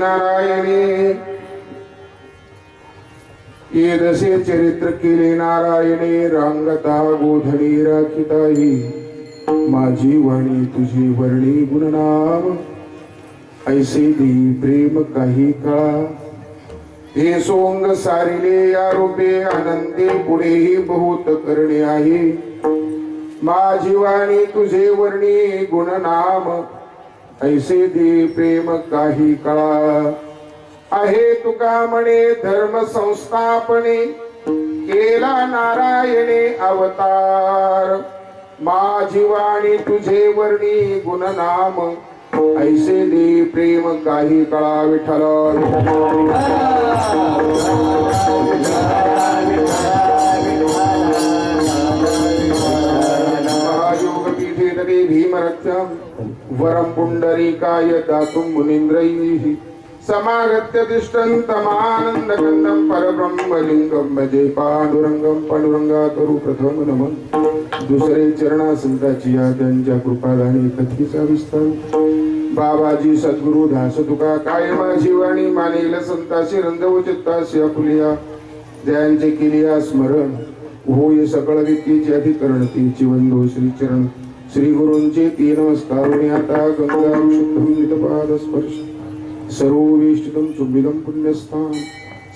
नारायणे येदसे चरित्र केले नारायणे रांगता गोधडी राखिताई माझी वाणी तुझी वर्णी गुणनाम ऐसे देई प्रेम काही काळा हे सोंग सारिले या रूपे आनंदे पुढेही बहुत करणे आहे माझी वाणी तुझे वर्णी गुणनाम ऐसे दे प्रेम काही काळा आहे तुका म्हणे धर्म संस्थापने केला नारायणे अवतार माझी वाणी तुझे वर्णी गुणनाम ऐसे दे प्रेम काही काळा विठ्ठल महायोगपीठे भीमरथ्यं वरं पुंडरीकाय दातुं मुनीन्द्रैः समागत्य तिष्ठन्तमानन्दकन्दं परब्रह्मलिङ्गं भजे पांडुरंगं पांडुरंगा करू प्रथम नमन दुसरे चरणा संताची या त्यांच्या कृपादानी कथेचा विस्तार बाबाजी सद्गुरु दास तुका काय माझी वाणी मानेल संताशी रंजव चित्ताशी आपुलिया जयांचे केलिया स्मरण होय सकळ विद्येचे अधिकरण तीची वंदो श्रीचरण श्री गुरूंचे तीन नमस्कार आता गंगा शुद्धं पाद स्पर्श सर्ववेष्टितं चुंबितं पुण्यस्थान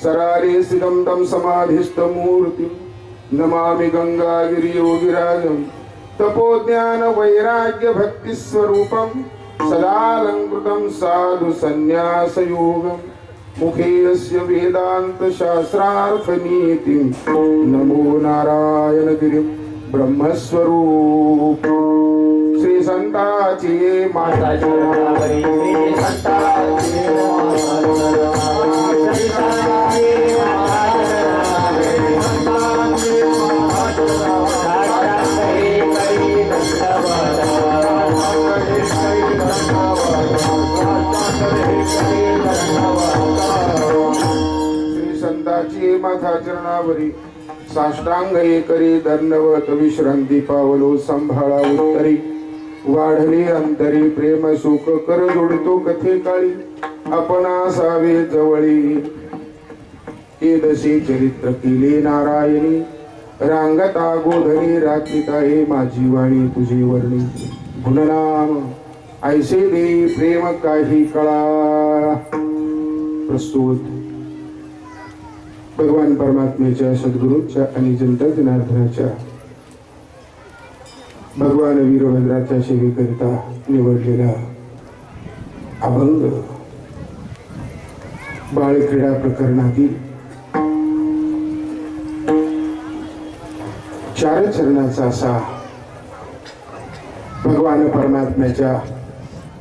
सरारे स्थितं तं समाधिस्थमूर्तिं नमामि गंगागिरि योगिराजं तपोज्ञान वैराग्य भक्ति स्वरूपं सदालंकृतं साधु संन्यास योगं मुखे यस्य वेदांत शास्त्रार्थ नीतिं नमो नारायण गिरि ब्रह्मस्वरूप श्री संताची माताची श्री संताची संताची माथा चरणावरी साष्टांग करी दंडवत विश्रांती पावलो संभाळा उत्तरी वाढले अंतरी प्रेम सुख कर जोडतो कथे काळी आपण असावे जवळी येदसे चरित्र केले नारायणी रांगता गोधनी राखिता हे माझी वाणी तुझी वर्णी गुणनाम ऐसे दे प्रेम काही कळा प्रस्तुत भगवान परमात्मेच्या सद्गुरूच्या आणि जनता जनार्दनाच्या भगवान वीरभद्राच्या सेवेकरिता निवडलेला अभंग बाळक्रीडा प्रकरणातील 4 चरणाचा असा भगवान परमात्म्याच्या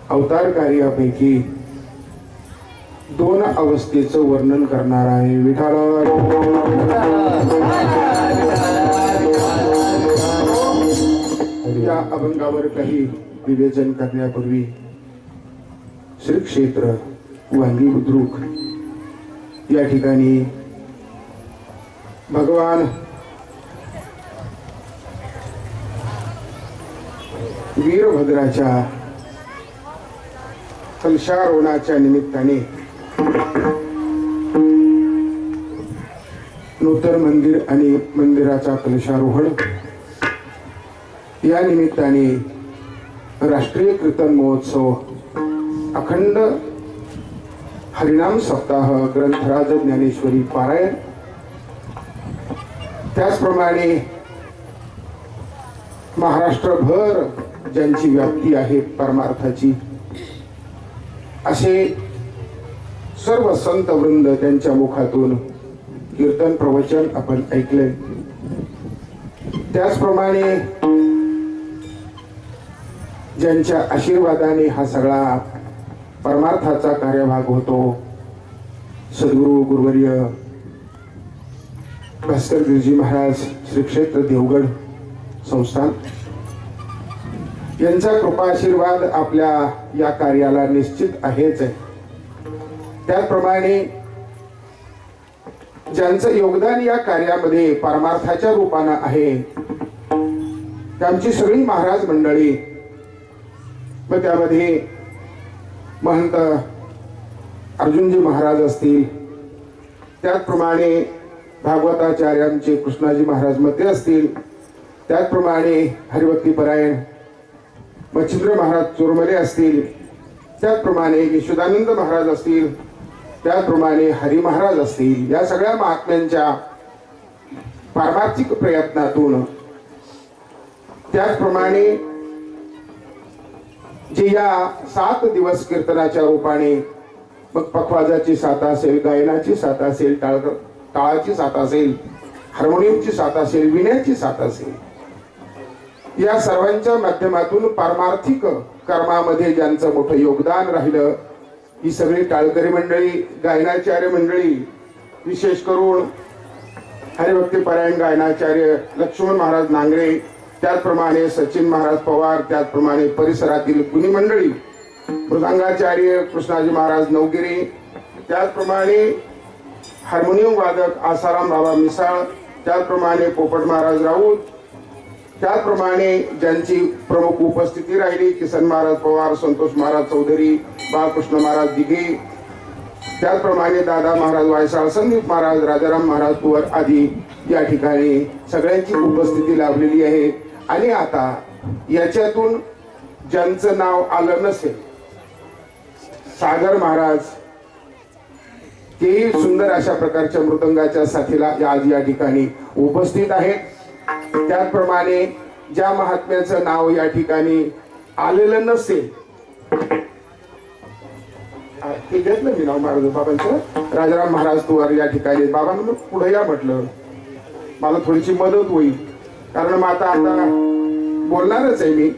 अवतार कार्यापैकी 2 अवस्थेचं वर्णन करणार आहे विठाल या अभंगावर काही विवेचन करण्यापूर्वी श्री क्षेत्र वांगी बुद्रुक या ठिकाणी भगवान वीरभद्राच्या कलशारोहणाच्या निमित्ताने नूतन मंदिर आणि मंदिराचा कलशारोहण या निमित्ताने राष्ट्रीय कीर्तन महोत्सव अखंड हरिनाम सप्ताह ग्रंथराज ज्ञानेश्वरी पारायण त्याचप्रमाणे महाराष्ट्रभर ज्यांची व्याप्ती आहे परमार्थाची असे सर्व संत वृंद त्यांच्या मुखातून कीर्तन प्रवचन आपण ऐकले त्याचप्रमाणे ज्यांच्या आशीर्वादाने हा सगळा परमार्थाचा कार्यभाग होतो सद्गुरु गुरुवर्य भास्कर गिरजी महाराज श्री क्षेत्र देवगड संस्थान यांचा कृपा आशीर्वाद आपल्या या कार्याला निश्चित आहेच आहे त्याचप्रमाणे ज्यांचं योगदान या कार्यामध्ये परमार्थाच्या रूपाने आहे त्यांची सगळी महाराज मंडळी व त्यामध्ये महंत अर्जुनजी महाराज असतील, त्याचप्रमाणे भागवताचार्यांचे कृष्णाजी महाराज मते असतील, त्याचप्रमाणे हरिभक्तीपरायण मच्छिंद्र महाराज चोरमले असतील, त्याचप्रमाणे यशोदानंद महाराज असतील, त्याचप्रमाणे हरी महाराज असतील, या सगळ्या महात्म्यांच्या पारमार्थिक प्रयत्नातून, त्याचप्रमाणे जे या 7 दिवस कीर्तनाच्या रूपाने, मग पखवाजाची साथ असेल, गायनाची साथ असेल, टाळाची साथ असेल, हार्मोनियमची साथ असेल, विण्याची साथ असेल, या सर्वांच्या माध्यमातून पारमार्थिक कर्मामध्ये ज्यांचं मोठं योगदान राहिलं, ही सगळी टाळकरी मंडळी, गायनाचार्य मंडळी, विशेष करून हरिभक्तीपरायण गायनाचार्य लक्ष्मण महाराज नांगरे, त्याचप्रमाणे सचिन महाराज पवार, त्याचप्रमाणे परिसरातील कुणी मंडळी, मृदंगाचार्य कृष्णाजी महाराज नवगिरी, त्याचप्रमाणे हार्मोनियम वादक आसाराम बाबा मिसाळ, त्याचप्रमाणे पोपट महाराज राऊत, त्याचप्रमाणे ज्यांची प्रमुख उपस्थिती राहिली किसन महाराज पवार, संतोष महाराज चौधरी, बाळकृष्ण महाराज दिघे, त्याचप्रमाणे दादा महाराज वायसाळ, संदीप महाराज, राजाराम महाराज पुवर आदी या ठिकाणी सगळ्यांची उपस्थिती लाभलेली आहे. आणि आता याच्यातून ज्यांचं नाव आलं नसेल, सागर महाराज, तेही सुंदर अशा प्रकारच्या मृदंगाच्या साथीला आज या ठिकाणी उपस्थित आहेत. त्याचप्रमाणे ज्या महात्म्याचं नाव या ठिकाणी आलेलं नसेल, ते घेतलं मी नाव महाराज बाबांचं, राजाराम महाराज तुवार या ठिकाणी, बाबांना मग पुढे या म्हटलं, मला थोडीशी मदत होईल, कारण मग आता बोलणारच आहे मी.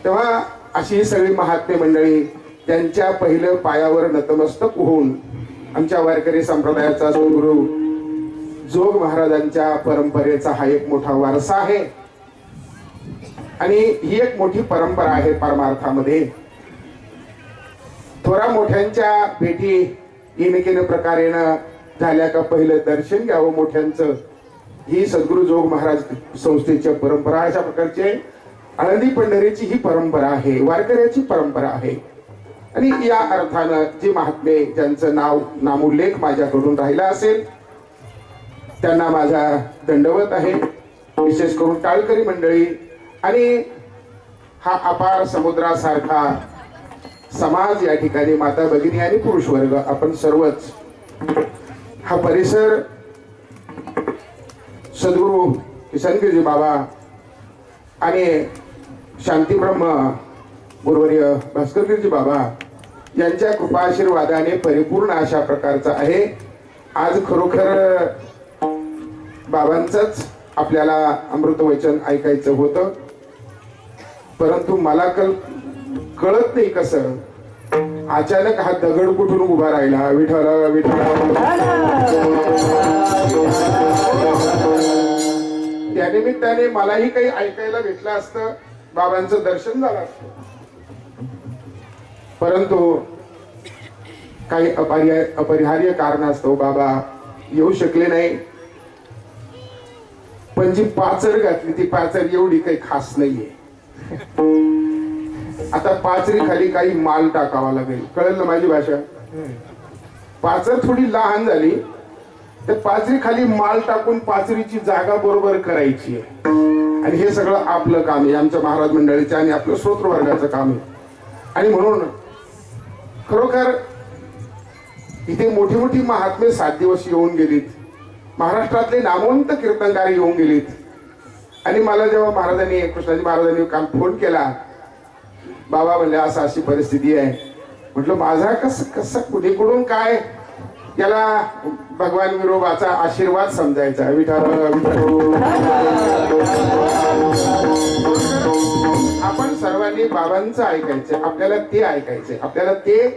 तेव्हा अशी सगळी महात्मे मंडळी त्यांच्या पहिलं पायावर नतमस्तक होऊन आमच्या वारकरी संप्रदायाचा सद्गुरू जोग महाराजांच्या परंपरेचा हा एक मोठा वारसा आहे. आणि ही एक मोठी परंपरा आहे परमार्थामध्ये. थोरा मोठ्यांच्या भेटी येणकेन प्रकारेनं झाल्या का पहिलं दर्शन घ्यावं मोठ्यांचं, ही सद्गुरू जोग महाराज संस्थेची परंपरा. अशा प्रकारचे आळंदी पंढरीची ही परंपरा आहे, वारकऱ्याची परंपरा आहे. आणि या अर्थानं जे महात्मे ज्यांचं नामोल्लेख माझ्याकडून राहिला असेल त्यांना माझा दंडवत आहे. विशेष करून टाळकरी मंडळी आणि हा अपार समुद्रासारखा समाज या ठिकाणी, माता भगिनी आणि पुरुष वर्ग, आपण सर्वच हा परिसर सद्गुरू किसनगिरी बाबा आणि शांतीब्रह्म गुरुवर्य भास्करगिरी बाबा यांच्या कृपा आशीर्वादाने परिपूर्ण अशा प्रकारचा आहे. आज खरोखर बाबांचंच आपल्याला अमृत वचन ऐकायचं होतं, परंतु मला कळत नाही कसं अचानक हा दगड कुठून उभा राहिला. विठ्ठल विठ्ठल, त्यानिमित्ताने मलाही काही ऐकायला भेटलं असतं, बाबांचं दर्शन झालं असतं, परंतु काही अपरिहार्य कारणास्तव बाबा येऊ शकले नाही. पण जी पाचर घातली ती पाचर एवढी काही खास नाहीये. आता पाचरी खाली काही माल टाकावा लागेल, कळलं ना माझी भाषा. पाचर थोडी लहान झाली तर पाचरी खाली माल टाकून पाचरीची जागा बरोबर करायची आहे. आणि हे सगळं आपलं काम आहे, आमच्या महाराज मंडळीचं आणि आपलं श्रोत्र वर्गाचं काम आहे. आणि म्हणून खरोखर इथे मोठी मोठी महात्मे 7 दिवस येऊन गेलीत, महाराष्ट्रातले नामवंत कीर्तनकार येऊन गेलीत. आणि मला जेव्हा महाराजांनी कृष्णाजी महाराजांनी काल फोन केला, बाबा म्हणले असं अशी परिस्थिती आहे, म्हटलं माझा कसं कुणीकडून काय, याला भगवान विरोबाचा आशीर्वाद समजायचा. आपण सर्वांनी बाबांचं ऐकायचं, आपल्याला ते ऐकायचंय, आपल्याला ते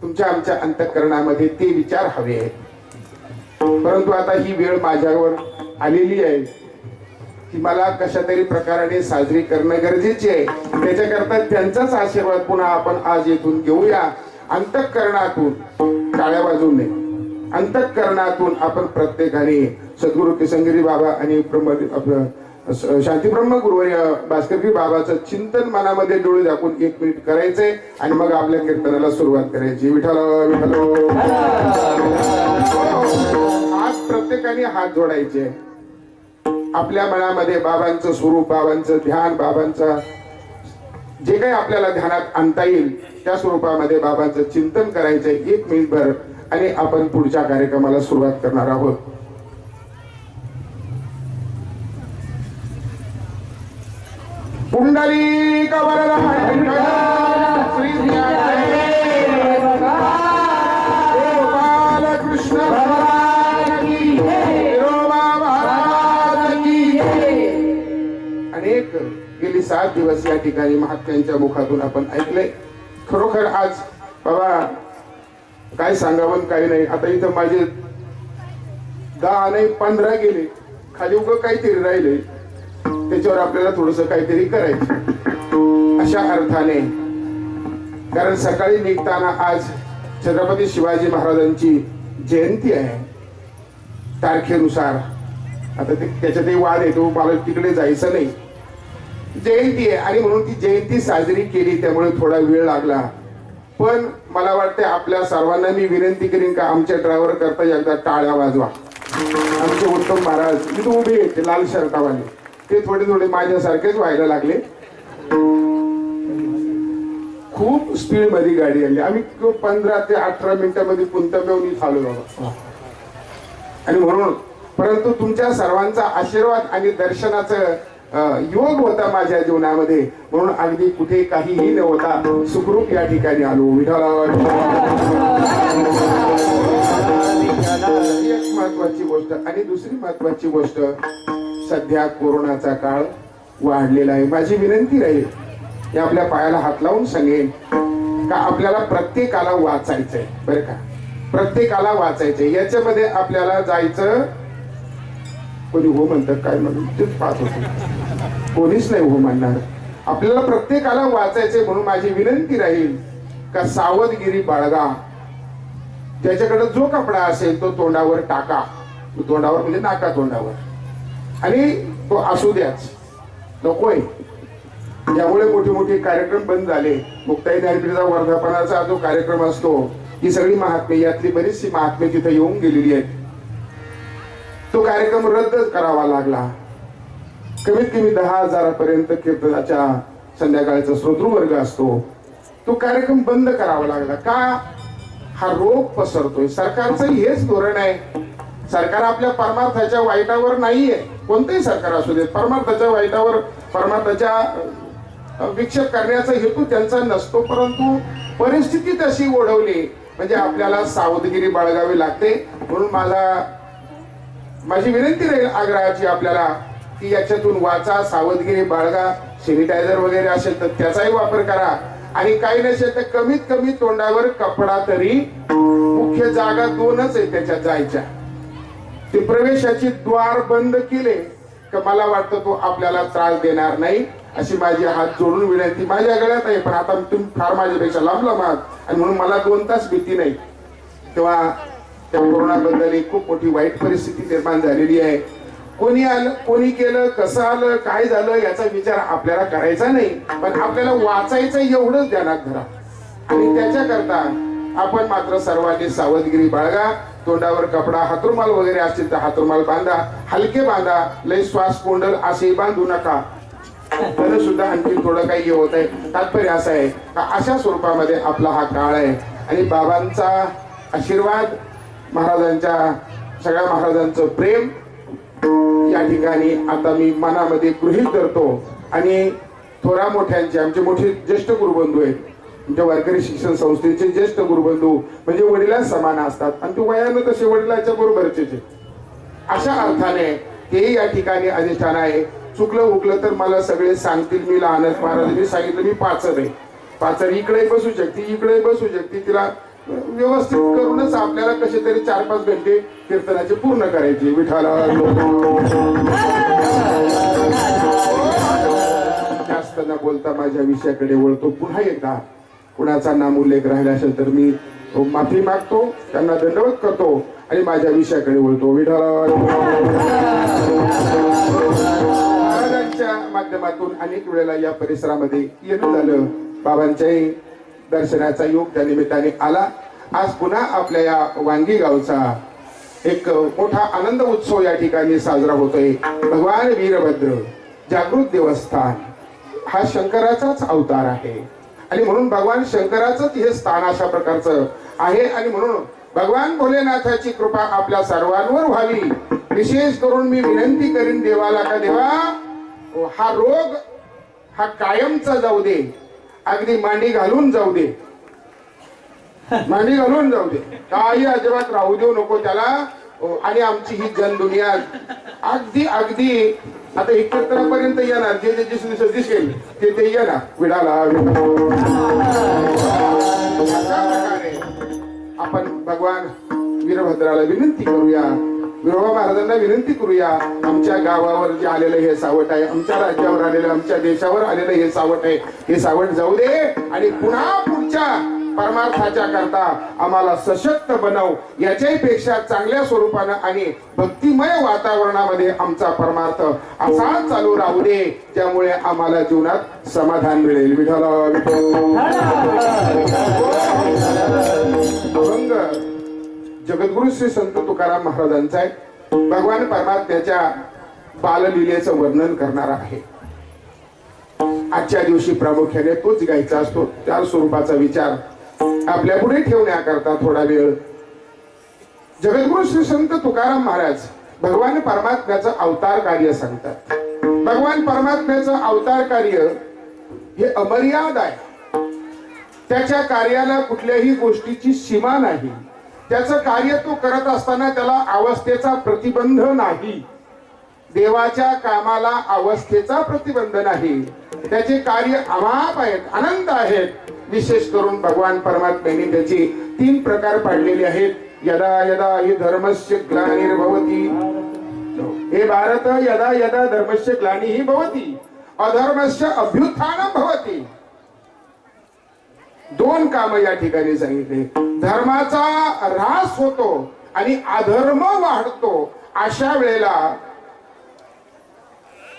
तुमच्या आमच्या अंतःकरणामध्ये ते विचार हवे आहेत. परंतु आता ही वेळ माझ्यावर आलेली आहे की मला कशा तरी प्रकाराने साजरी करणं गरजेचे आहे. त्याच्याकरता त्यांचाच आशीर्वाद पुन्हा आपण आज येथून घेऊया. अंतःकरणातून, टाळ्या वाजवून नाही, अंतःकरणातून आपण प्रत्येकाने सद्गुरू किसनगिरी बाबा आणि शांतीब्रह्म गुरुवर्य भास्करजी बाबाचं चिंतन मनामध्ये डोळे दाखवून 1 मिनिट करायचंय आणि मग आपल्या कीर्तनाला सुरुवात करायची. विठ्ठल विठ्ठल. आज प्रत्येकाने हात जोडायचे. आपल्या मनामध्ये बाबांचं स्वरूप, बाबांचं ध्यान, बाबांचं जे काही आपल्याला ध्यानात आणता येईल त्या स्वरूपामध्ये बाबांचं चिंतन करायचंय 1 मिनिटभर आणि आपण पुढच्या कार्यक्रमाला सुरुवात करणार आहोत. पुंडलिक वरदान श्री गोपाल कृष्ण भगवान की विठोबा महाराज की. अनेक गेली 7 दिवस या ठिकाणी महात्म्यांच्या मुखातून आपण ऐकले. खरोखर आज बाबा काय सांगावं काही नाही. आता इथं माझे 10 नाही 15 गेले, खाली उगं काहीतरी राहिले, त्याच्यावर आपल्याला थोडस काहीतरी करायचं अशा अर्थाने. कारण सकाळी निघताना आज छत्रपती शिवाजी महाराजांची जयंती आहे तारखेनुसार. आता त्याच्यातही वाद येतो, मला तिकडे जायचं नाही. जयंती आहे आणि म्हणून ती जयंती साजरी केली, त्यामुळे थोडा वेळ लागला. पण मला वाटते आपल्या सर्वांना मी विनंती करीन का आमच्या ड्रायव्हर करता एकदा टाळ्या वाजवा. आमचे उत्तम महाराज इथे उभे आहेत लाल शर्टावाले, ते थोडे थोडे माझ्यासारखेच व्हायला लागले. खूप स्पीड मध्ये गाडी आली. आम्ही 15 ते 18 मिनिटांमध्ये पुंतंब्यावरून चालू बाबा. आणि म्हणून परंतु तुमच्या सर्वांचा आशीर्वाद आणि दर्शनाचं योग होता माझ्या जीवनामध्ये, म्हणून अगदी कुठे काहीही न होता सुखरूप या ठिकाणी आलो. एक महत्वाची गोष्ट. आणि दुसरी महत्वाची गोष्ट, सध्या कोरोनाचा काळ वाढलेला आहे. माझी विनंती राहील, की आपल्या पायाला हात लावून सांगेन का आपल्याला प्रत्येकाला वाचायचंय. बरं का, प्रत्येकाला वाचायचंय. याच्यामध्ये आपल्याला जायचं. कोणी हो म्हणतात काय म्हणून तेच पाहत होतो, कोणीच नाही हो म्हणणार. आपल्याला प्रत्येकाला वाचायचंय. म्हणून माझी विनंती राहील का सावधगिरी बाळगा. त्याच्याकडे जो कपडा असेल तो तोंडावर टाका. तोंडावर म्हणजे नाका तोंडावर, आणि तो असू द्याच, नकोय. त्यामुळे मोठे मोठे कार्यक्रम बंद झाले. मुक्ताई ज्ञानपीठाचा वर्धापनाचा जो कार्यक्रम असतो, ही सगळी महात्मे, यातली बरीचशी महात्मे तिथे येऊन गेलेली आहेत. तो कार्यक्रम रद्द करावा लागला. कमीत कमी 10,000 पर्यंत कीर्तनाच्या संध्याकाळचा श्रोतृवर्ग असतो. तो कार्यक्रम बंद करावा लागला. का? हा रोग पसरतोय. सरकारचं हेच धोरण आहे. सरकार आपल्या परमार्थाच्या वाईटावर नाहीये. कोणतेही सरकार असू दे, परमार्थाच्या वाईटावर, परमार्थाच्या विक्षेप करण्याचा हेतू त्यांचा नसतो. परंतु परिस्थिती तशी ओढवली म्हणजे आपल्याला सावधगिरी बाळगावी लागते. म्हणून माझी विनंती राहील आग्रहाची आपल्याला, की याच्यातून वाचा, सावधगिरी बाळगा. सॅनिटायझर वगैरे असेल तर त्याचाही वापर करा. आणि काही नसेल तर कमीत कमी तोंडावर कपडा तरी. मुख्य जागा 2च आहे त्याच्यात जायच्या. ते प्रवेशाची द्वार बंद केले का मला वाटतं तो आपल्याला त्रास देणार नाही, अशी माझी हात जोडून विनंती. माझ्या गळ्यात आहे, पण आता तुम्ही फार माझ्यापेक्षा लांब आहात आणि म्हणून मला 2 तास भीती नाही. तेव्हा त्या कोरोनाबद्दल खूप मोठी वाईट परिस्थिती निर्माण झालेली आहे. कोणी आलं, कोणी केलं, कसं आलं, काय झालं याचा विचार आपल्याला करायचा नाही, पण आपल्याला वाचायचं एवढंच ध्यानात धरा. आणि त्याच्याकरता आपण मात्र सर्वांनी सावधगिरी बाळगा. तोंडावर कपडा, हातरुमाल वगैरे असतील तर हातरुमाल बांधा, हलके बांधा. लय श्वास कोंडल असे बांधू नका. तर सुद्धा आणखी थोडं काही होत आहे. तात्पर्य असं आहे का अशा स्वरूपामध्ये आपला हा काळ आहे. आणि बाबांचा आशीर्वाद, महाराजांच्या, सगळ्या महाराजांचं प्रेम या ठिकाणी आता मी मनामध्ये गृहीत धरतो. आणि थोरा मोठ्यांचे, आमचे मोठे ज्येष्ठ गुरुबंधू आहेत, आमच्या वारकरी शिक्षण संस्थेचे ज्येष्ठ गुरुबंधू म्हणजे वडिला समान असतात आणि ते वयानं तसे वडिलांच्या बरोबरचे. अशा अर्थाने ते या ठिकाणी अधिष्ठान आहे. चुकलं उकलं तर मला सगळे सांगतील. मी लहानच महाराज, मी सांगितलं मी पाचर आहे. पाचर इकडे बसू शकते, इकडे बसू शकते. तिला व्यवस्थित करूनच आपल्याला कसे तरी 4-5 घंटे कीर्तनाचे पूर्ण करायचे. विठाला जास्त न बोलता माझ्या विषयाकडे वळतो. पुन्हा एकदा कुणाचा नाम उल्लेख राहिला असेल तर मी माफी मागतो, त्यांना दंडवत करतो आणि माझ्या विषयाकडे वळतो. विठाला माध्यमातून अनेक वेळेला या परिसरामध्ये येणं झालं. बाबांच्याही दर्शनाचा योग त्या निमित्ताने आला. आज पुन्हा आपल्या या वांगी गावचा एक मोठा आनंद उत्सव या ठिकाणी साजरा होतोय. भगवान वीरभद्र जागृत देवस्थान हा शंकराचाच अवतार आहे आणि म्हणून भगवान शंकराचंच हे स्थान अशा प्रकारचं आहे आणि म्हणून भगवान भोलेनाथाची कृपा आपल्या सर्वांवर व्हावी. विशेष करून मी विनंती करीन देवाला, का देवा हा रोग हा कायमचा जाऊ दे, अगदी मांडी घालून जाऊ दे, मांडी घालून जाऊ दे, काही अजिबात राहू देऊ नको त्याला. आणि आमची ही जनदुनिया अगदी अगदी आता 71 पर्यंत येणार, जे जे दिसेल ते येणार विडाला. अशा प्रकारे आपण भगवान वीरभद्राला विनंती करूया, विरोबा महाराजांना विनंती करूया. आमच्या गावावर जे आलेलं हे सावट आहे, आमच्या राज्यावर आलेलं, आमच्या देशावर आलेलं हे सावट आहे, हे सावट जाऊ दे आणि पुन्हा पुढच्या परमार्थाच्या करता आम्हाला सशक्त बनव. याच्याही पेक्षा चांगल्या स्वरूपानं आणि भक्तिमय वातावरणामध्ये आमचा परमार्थ असाच चालू राहू दे, त्यामुळे आम्हाला जीवनात समाधान मिळेल. विठ्ठला अभंग जगद्गुरु श्री संत तुकाराम महाराजांचा आहे. भगवान परमात्म्याच्या बाललीलेचं वर्णन करणारा आहे. आजच्या दिवशी प्रामुख्याने तोच गायचा असतो. त्या स्वरूपाचा विचार आपल्या पुढे ठेवण्याकरता थोडा वेळ जगद्गुरु श्री संत तुकाराम महाराज भगवान परमात्म्याचं अवतार कार्य सांगतात. भगवान परमात्म्याचं अवतार कार्य हे अमर्याद आहे. त्याच्या कार्याला कुठल्याही गोष्टीची सीमा नाही. त्याचं कार्य तो करत असताना त्याला अवस्थेचा प्रतिबंध नाही. देवाच्या कामाला अवस्थेचा प्रतिबंध नाही. त्याचे कार्य अमाप आहेत, अनंत आहेत. विशेष करून भगवान परमात्म्याने त्याची 3 प्रकार पाडलेले आहेत. यदा यदा हि धर्मस्य ग्लानिर्भवति, हे भारत यदा यदा धर्मस्य ग्लानिः भवति अधर्मस्य अभ्युत्थानं भवति. 2 काम या ठिकाणी सांगितले. धर्माचा ह्रास होतो आणि अधर्म वाढतो. अशा वेळेला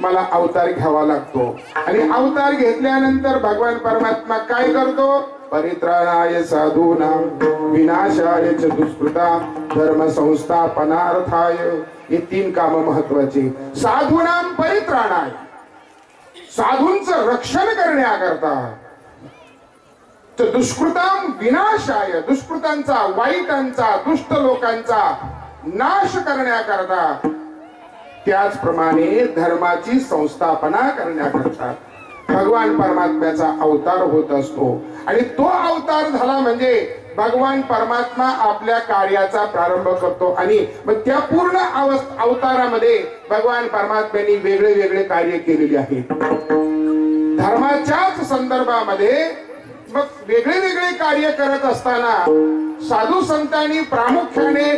मला अवतार घ्यावा लागतो आणि अवतार घेतल्यानंतर भगवान परमात्मा काय करतो? परित्राणाय साधूनां विनाशाय च दुष्कृतां धर्म संस्थापनार्थाय. हे 3 काम महत्वाचे. साधूनां परित्राणाय, साधूंचं रक्षण करण्याकरता. दुष्कृतां विनाशाय, दुष्कृतांचा, वाईटांचा, दुष्ट लोकांचा नाश करण्याकरता. त्याचप्रमाणे धर्माची संस्थापना करण्याकरता भगवान परमात्म्याचा अवतार होत असतो. आणि तो अवतार झाला म्हणजे भगवान परमात्मा आपल्या कार्याचा प्रारंभ करतो आणि मग त्या पूर्ण अवतारामध्ये भगवान परमात्म्याने वेगळे वेगळे कार्य केलेले आहेत. धर्माच्याच संदर्भामध्ये मग वेगळे वेगळे कार्य करत असताना साधू संतांनी प्रामुख्याने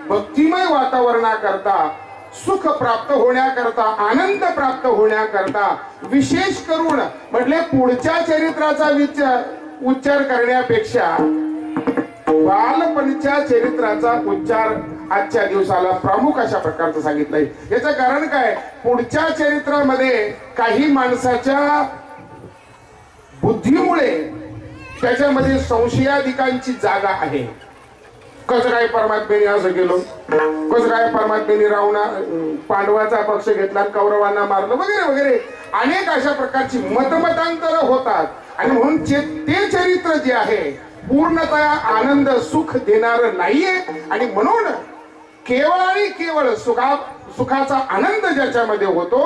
भक्तिमय वातावरणाकरता, सुख प्राप्त होण्याकरता, आनंद प्राप्त होण्याकरता, विशेष करून म्हटले पुढच्या चरित्राचा उच्चार करण्यापेक्षा बालपणच्या चरित्राचा उच्चार आजच्या दिवसाला प्रमुख अशा प्रकारचं सांगितलंय. याचं कारण काय? पुढच्या चरित्रामध्ये काही माणसाच्या बुद्धीमुळे त्याच्यामध्ये संशयाधिकांची जागा आहे. कसं काय परमात्म्याने असं केलं, कसं काय परमात्म्याने पांडवाचा पक्ष घेतला, कौरवांना मारलं, वगैरे वगैरे अनेक अशा प्रकारची मतमतांतर होतात. आणि म्हणून ते चरित्र जे आहे पूर्णतः आनंद सुख देणार नाहीये. आणि म्हणून केवळ आणि केवळ सुखाचा आनंद ज्याच्यामध्ये होतो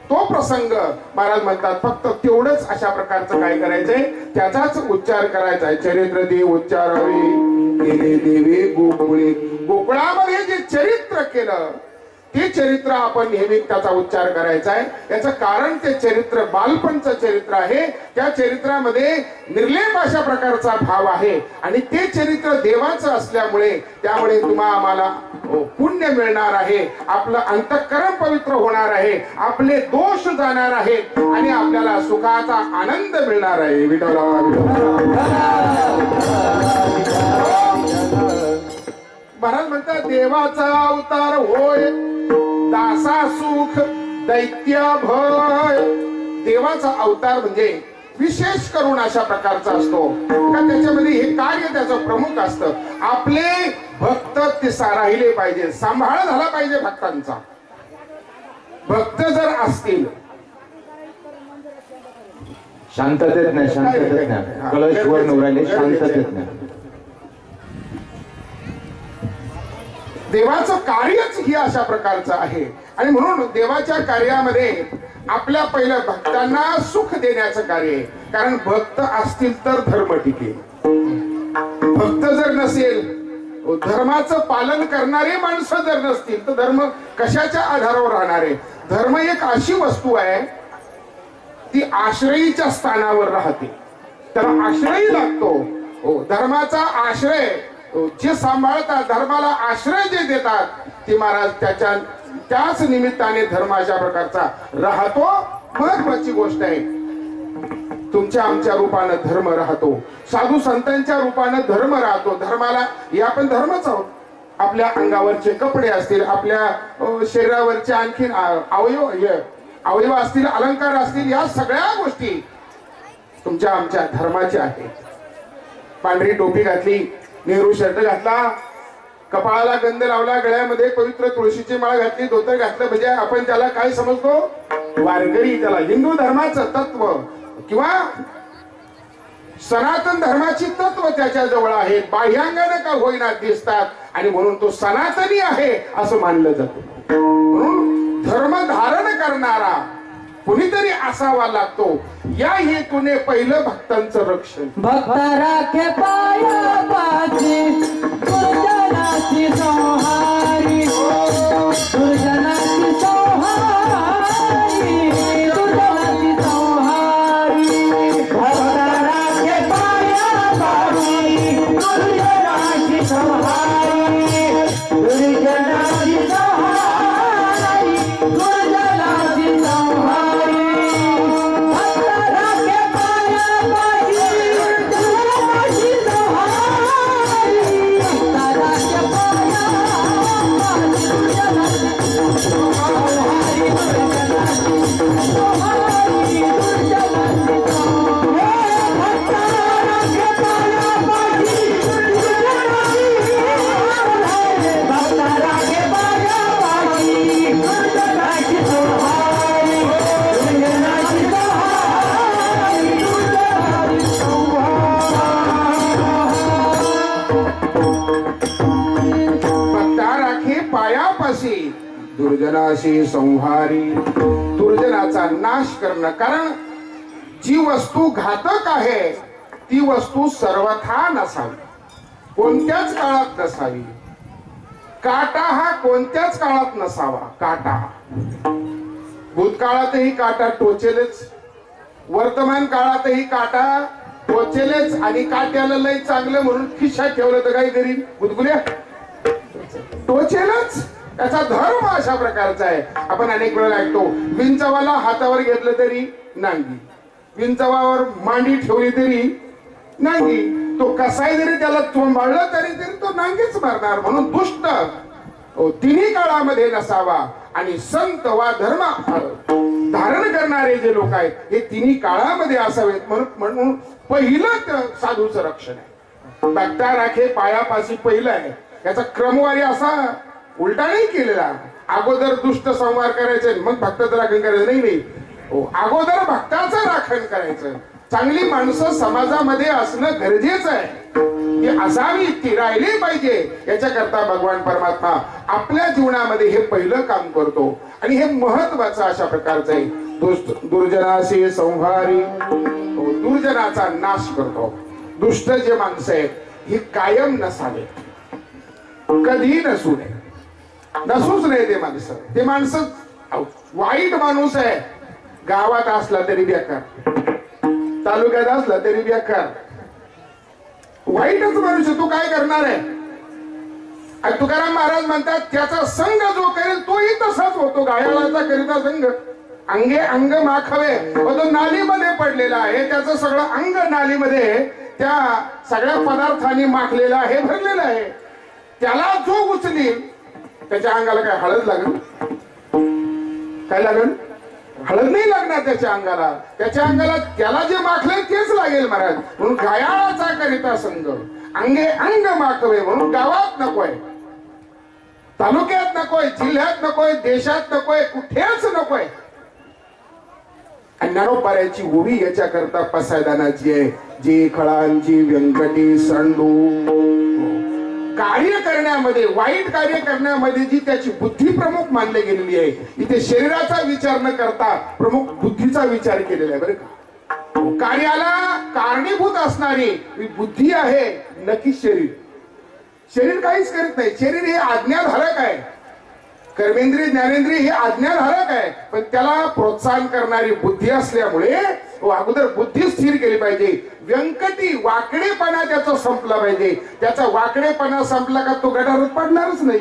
तो प्रसंग महाराज म्हणतात फक्त तेवढंच अशा प्रकारचं काय करायचंय, त्याचाच उच्चार करायचा आहे. चरित्र देव उच्चारावे केले देवे गोकुळे. गोकुळामध्ये जे चरित्र केलं ते चरित्र आपण नेहमी त्याचा उच्चार करायचा आहे. याचं कारण ते चरित्र बालपणचं चरित्र आहे. त्या चरित्रामध्ये निर्लेप अशा प्रकारचा भाव आहे आणि ते चरित्र देवाचं असल्यामुळे त्यामुळे आम्हाला पुण्य मिळणार आहे. आपलं अंतःकरण पवित्र होणार आहे, आपले दोष जाणार आहेत आणि आपल्याला सुखाचा आनंद मिळणार आहे. विठोबा महाराज म्हणतात देवाचा अवतार होय दासा सुख दैत्य भय. देवाचा अवतार म्हणजे विशेष करून अशा प्रकारचा असतो का त्याच्यामध्ये हे कार्य त्याचं प्रमुख असतं. आपले भक्त ते राहिले पाहिजे, सांभाळ झाला पाहिजे भक्तांचा. भक्त जर असतील शांततेत नाही, शांततेत नाही, कलश वर नवराले शांततेत नाही. देवाचं कार्यच ही अशा प्रकारचं आहे. आणि म्हणून देवाच्या कार्यामध्ये आपल्या पहिल्या भक्तांना सुख देण्याचं कार्य आहे. कारण भक्त असतील तर धर्म टिकेल. भक्त जर नसेल, धर्माचं पालन करणारे माणसं जर नसतील तर धर्म कशाच्या आधारावर राहणार आहे. धर्म एक अशी वस्तू आहे ती आश्रयीच्या स्थानावर राहते, त्याला आश्रय लागतो. धर्माचा आश्रय जे सांभाळतात, धर्माला आश्रय जे देतात ते महाराज त्याच निमित्ताने धर्म अशा प्रकारचा राहतो. महत्वाची गोष्ट आहे. तुमच्या आमच्या रूपानं धर्म राहतो, साधू संतांच्या रूपानं धर्म राहतो. धर्माला हे आपण धर्मच आहोत. आपल्या अंगावरचे कपडे असतील, आपल्या शरीरावरचे आणखीन अवयव असतील, अलंकार असतील, या सगळ्या गोष्टी तुमच्या आमच्या धर्माच्या आहेत. पांढरी टोपी घातली, नेहरू शर्ट घातला, कपाळाला गंध लावला, गळ्यामध्ये पवित्र तुळशीची माळ घातली, धोतर घातलं, म्हणजे आपण त्याला काय समजतो? वारकरी. त्याला हिंदू धर्माचं तत्व किंवा सनातन धर्माची तत्व त्याच्या जवळ आहेत. बाह्यांगाने का होईना दिसतात आणि म्हणून तो सनातनी आहे असं मानलं जातं. म्हणून धर्म धारण करणारा कुणीतरी असावा लागतो. या हेतूने पहिलं भक्तांचं रक्षण. भक्त राखे पायापाशी दुर्जनाची संहारी, दुर्जनाची संहारी, दुर्जनाची संहारी. भक्त राखे पायापाशी दुर्जनाची संहारी, दुर्जनाची संहारी, दुर्जनाची संहारी. दुर्जनाशी संहारी, दुर्जनाचा नाश करणं. कारण जी वस्तू घातक आहे ती वस्तू सर्वथा नसावी, कोणत्याच काळात नसावी. काटा हा कोणत्याच काळात नसावा. काटा भूतकाळातही काटा टोचेलच, वर्तमान काळातही काटा टोचेलच. आणि काट्याला लय चांगलं म्हणून खिशात ठेवलं तर काही करीन? गुदगुल्या टोचेलच. त्याचा धर्म अशा प्रकारचा आहे. आपण अनेक वेळा ऐकतो, विंचवाला हातावर घेतलं तरी नांगी, विंचवावर मांडी ठेवली तरी नांगी. तो कसाही जरी त्याला चोंबाळलं तरी तो नांगीच मारणार. म्हणून दुष्ट तिन्ही काळामध्ये नसावा. आणि संत वा धर्म धारण करणारे जे लोक आहेत हे तिन्ही काळामध्ये असावेत. म्हणून पहिलं साधूचं रक्षण आहे. भक्ता राखे पायापाशी पहिलं आहे. याचा क्रमवारी असा उलटा नाही केलेला. अगोदर दुष्ट संहार करायचे मग भक्ताचं राखण करायचं नाही. अगोदर भक्ताचं राखण करायचं. चांगली माणसं समाजामध्ये असणं गरजेचं आहे. ती असावी, ती राहिली पाहिजे. याच्याकरता भगवान परमात्मा आपल्या जीवनामध्ये हे पहिलं काम करतो. आणि हे महत्वाचं अशा प्रकारचं आहे. दुर्जनाशी संहारी, दुर्जनाचा नाश करतो. दुष्ट जे माणसं आहेत ही कायम नसावेत, कधी नसू नये, नसूच नाही ते माणसं. ते माणसं वाईट माणूस आहे, गावात असला तरी बेकार, तालुक्यात असला तरी बेकार, वाईटच माणूस. तू काय करणार आहे? तुकाराम महाराज म्हणतात त्याचा संग जो करेल तोही तसाच होतो. गायाळाचा करिता संग अंगे अंग माखावे. तो नालीमध्ये पडलेला आहे, त्याचं सगळं अंग नालीमध्ये त्या सगळ्या पदार्थांनी माखलेलं आहे, भरलेलं आहे. त्याला जो उचली त्याच्या अंगाला काय हळद लागेल? काय लागेल? हळद नाही लागणार त्याच्या अंगाला. त्याला जे माखले तेच लागेल महाराज. म्हणून गायाचा करिता संघ अंगे अंग माखवे, म्हणून गावात नकोय, तालुक्यात नकोय, जिल्ह्यात नकोय, देशात नकोय, कुठेच नकोय. ज्ञानोपाऱ्याची ओवी याच्याकरता पसायदानाची आहे. जी खळांची व्यंकटी संडू कार्य करण्यामध्ये, वाईट कार्य करण्यामध्ये जी त्याची बुद्धी प्रमुख मानली गेलेली आहे, इथे शरीराचा विचार न करता प्रमुख बुद्धीचा विचार केलेला आहे बरं का. कार्याला कारणीभूत असणारी बुद्धी आहे, नक्की शरीर काहीच करत नाही. शरीर हे आज्ञाधारक आहे, कर्मेंद्रिय ज्ञानेंद्रिय हे आज्ञाधारक आहे, पण त्याला प्रोत्साहन करणारी बुद्धी असल्यामुळे अगोदर बुद्धी स्थिर केली पाहिजे. व्यंकटी वाकडेपणा त्याचा संपला पाहिजे. त्याचा वाकडेपणा संपला का तो गटारात पडणारच नाही,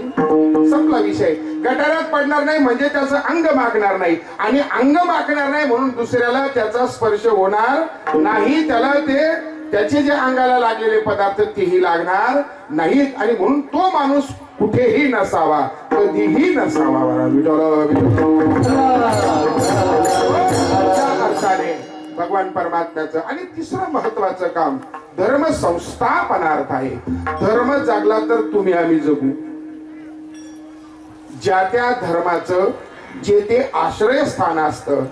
संपला विषय. गटारात पडणार नाही म्हणजे त्याचं अंग मागणार नाही, आणि अंग मागणार नाही म्हणून दुसऱ्याला त्याचा स्पर्श होणार नाही. त्याला त्याचे जे अंगाला लागलेले पदार्थ तेही लागणार नाहीत, आणि म्हणून तो माणूस कुठेही नसावा, कधीही नसावा. अर्थाने भगवान परमात्म्याचं. आणि तिसरं महत्वाचं काम धर्म संस्थापनार्थ आहे. धर्म जागला तर तुम्ही आम्ही जगू. ज्या त्या धर्माचं जे ते आश्रयस्थान असतं.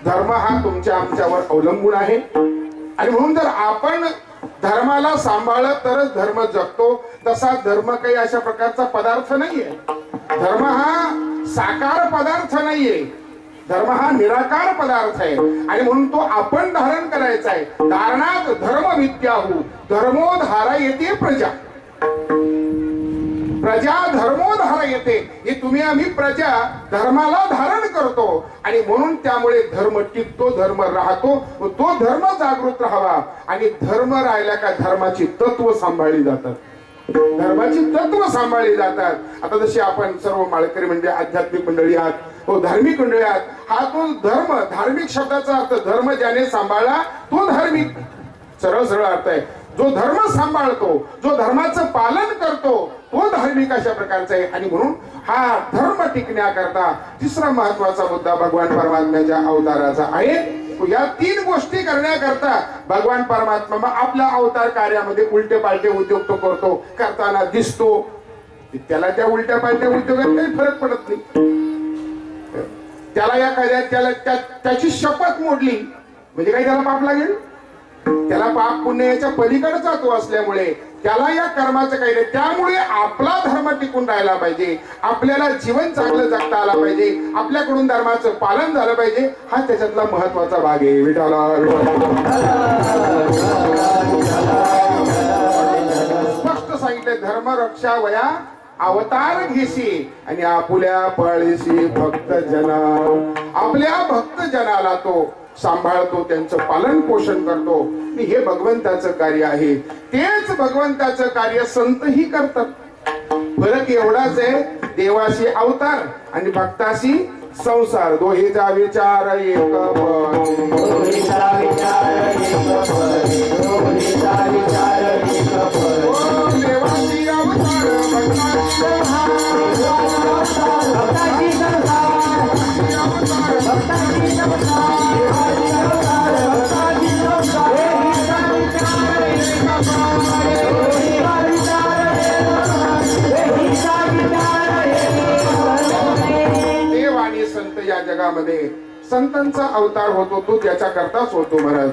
धर्म हा तुमच्या आमच्यावर अवलंबून आहे, आणि म्हणून जर आपण धर्माला सांभाळलं तरच धर्म जगतो. तसा धर्म काही अशा प्रकारचा पदार्थ नाहीये. धर्म हा साकार पदार्थ नाहीये, धर्म हा निराकार पदार्थ आहे, आणि म्हणून तो आपण धारण करायचा आहे. धारणात धर्म विद्याहू धर्मो धारा येते प्रजा. प्रजा धर्मो धारा येते. हे तुम्ही आम्ही प्रजा धर्माला धारण करतो, आणि म्हणून त्यामुळे धर्म टिकतो, धर्म राहतो. तो धर्म जागृत राहावा, आणि धर्म राहिला का धर्माची तत्व सांभाळली जातात. धर्माची तत्व सांभाळली जातात. आता जशी आपण सर्व माळकरी म्हणजे आध्यात्मिक मंडळी आहात, धार्मिक मंडळी आहात. हा तो धर्म, धार्मिक शब्दाचा अर्थ धर्म ज्याने सांभाळला तो धार्मिक, सरळ सरळ अर्थ आहे. जो धर्म सांभाळतो, जो धर्माचं पालन करतो तो धार्मिक अशा प्रकारचा आहे. आणि म्हणून हा धर्म टिकण्याकरता तिसरा महत्वाचा मुद्दा भगवान परमात्म्याच्या अवताराचा आहे. या 3 गोष्टी करण्याकरता भगवान परमात्मा आपल्या अवतार कार्यामध्ये उलटे पालटे उद्योग तो करतो, करताना दिसतो. त्याला त्या उलट्या पालट्या उद्योगात काही फरक पडत नाही. त्याची शपथ मोडली म्हणजे काही त्याला पाप लागेल? त्याला पाप पुण्य याच्या पलीकडचा तो असल्यामुळे त्याला या कर्माचं काही नाही. त्यामुळे आपला धर्म टिकून राहिला पाहिजे, आपल्याला जीवन चांगलं जगता आला पाहिजे, आपल्याकडून धर्माचं पालन झालं पाहिजे. हा त्याच्यातला महत्वाचा भाग आहे. विठाला स्पष्ट सांगितलं, धर्म रक्षा वया अवतार घेशी, आणि आपुल्या पळीशी भक्त जना. आपल्या भक्त जनाला तो सांभाळतो, त्यांचं पालन पोषण करतो. हे भगवंताचं कार्य आहे. तेच भगवंताचं कार्य संतही करतात. फरक एवढाच आहे, देवाशी अवतार आणि भक्ताशी संसार. दोहेचा विचार एक देवाशी अवतार देव आणि संत या जगामध्ये संतांचा अवतार होतो तो त्याच्या करताच होतो महाराज.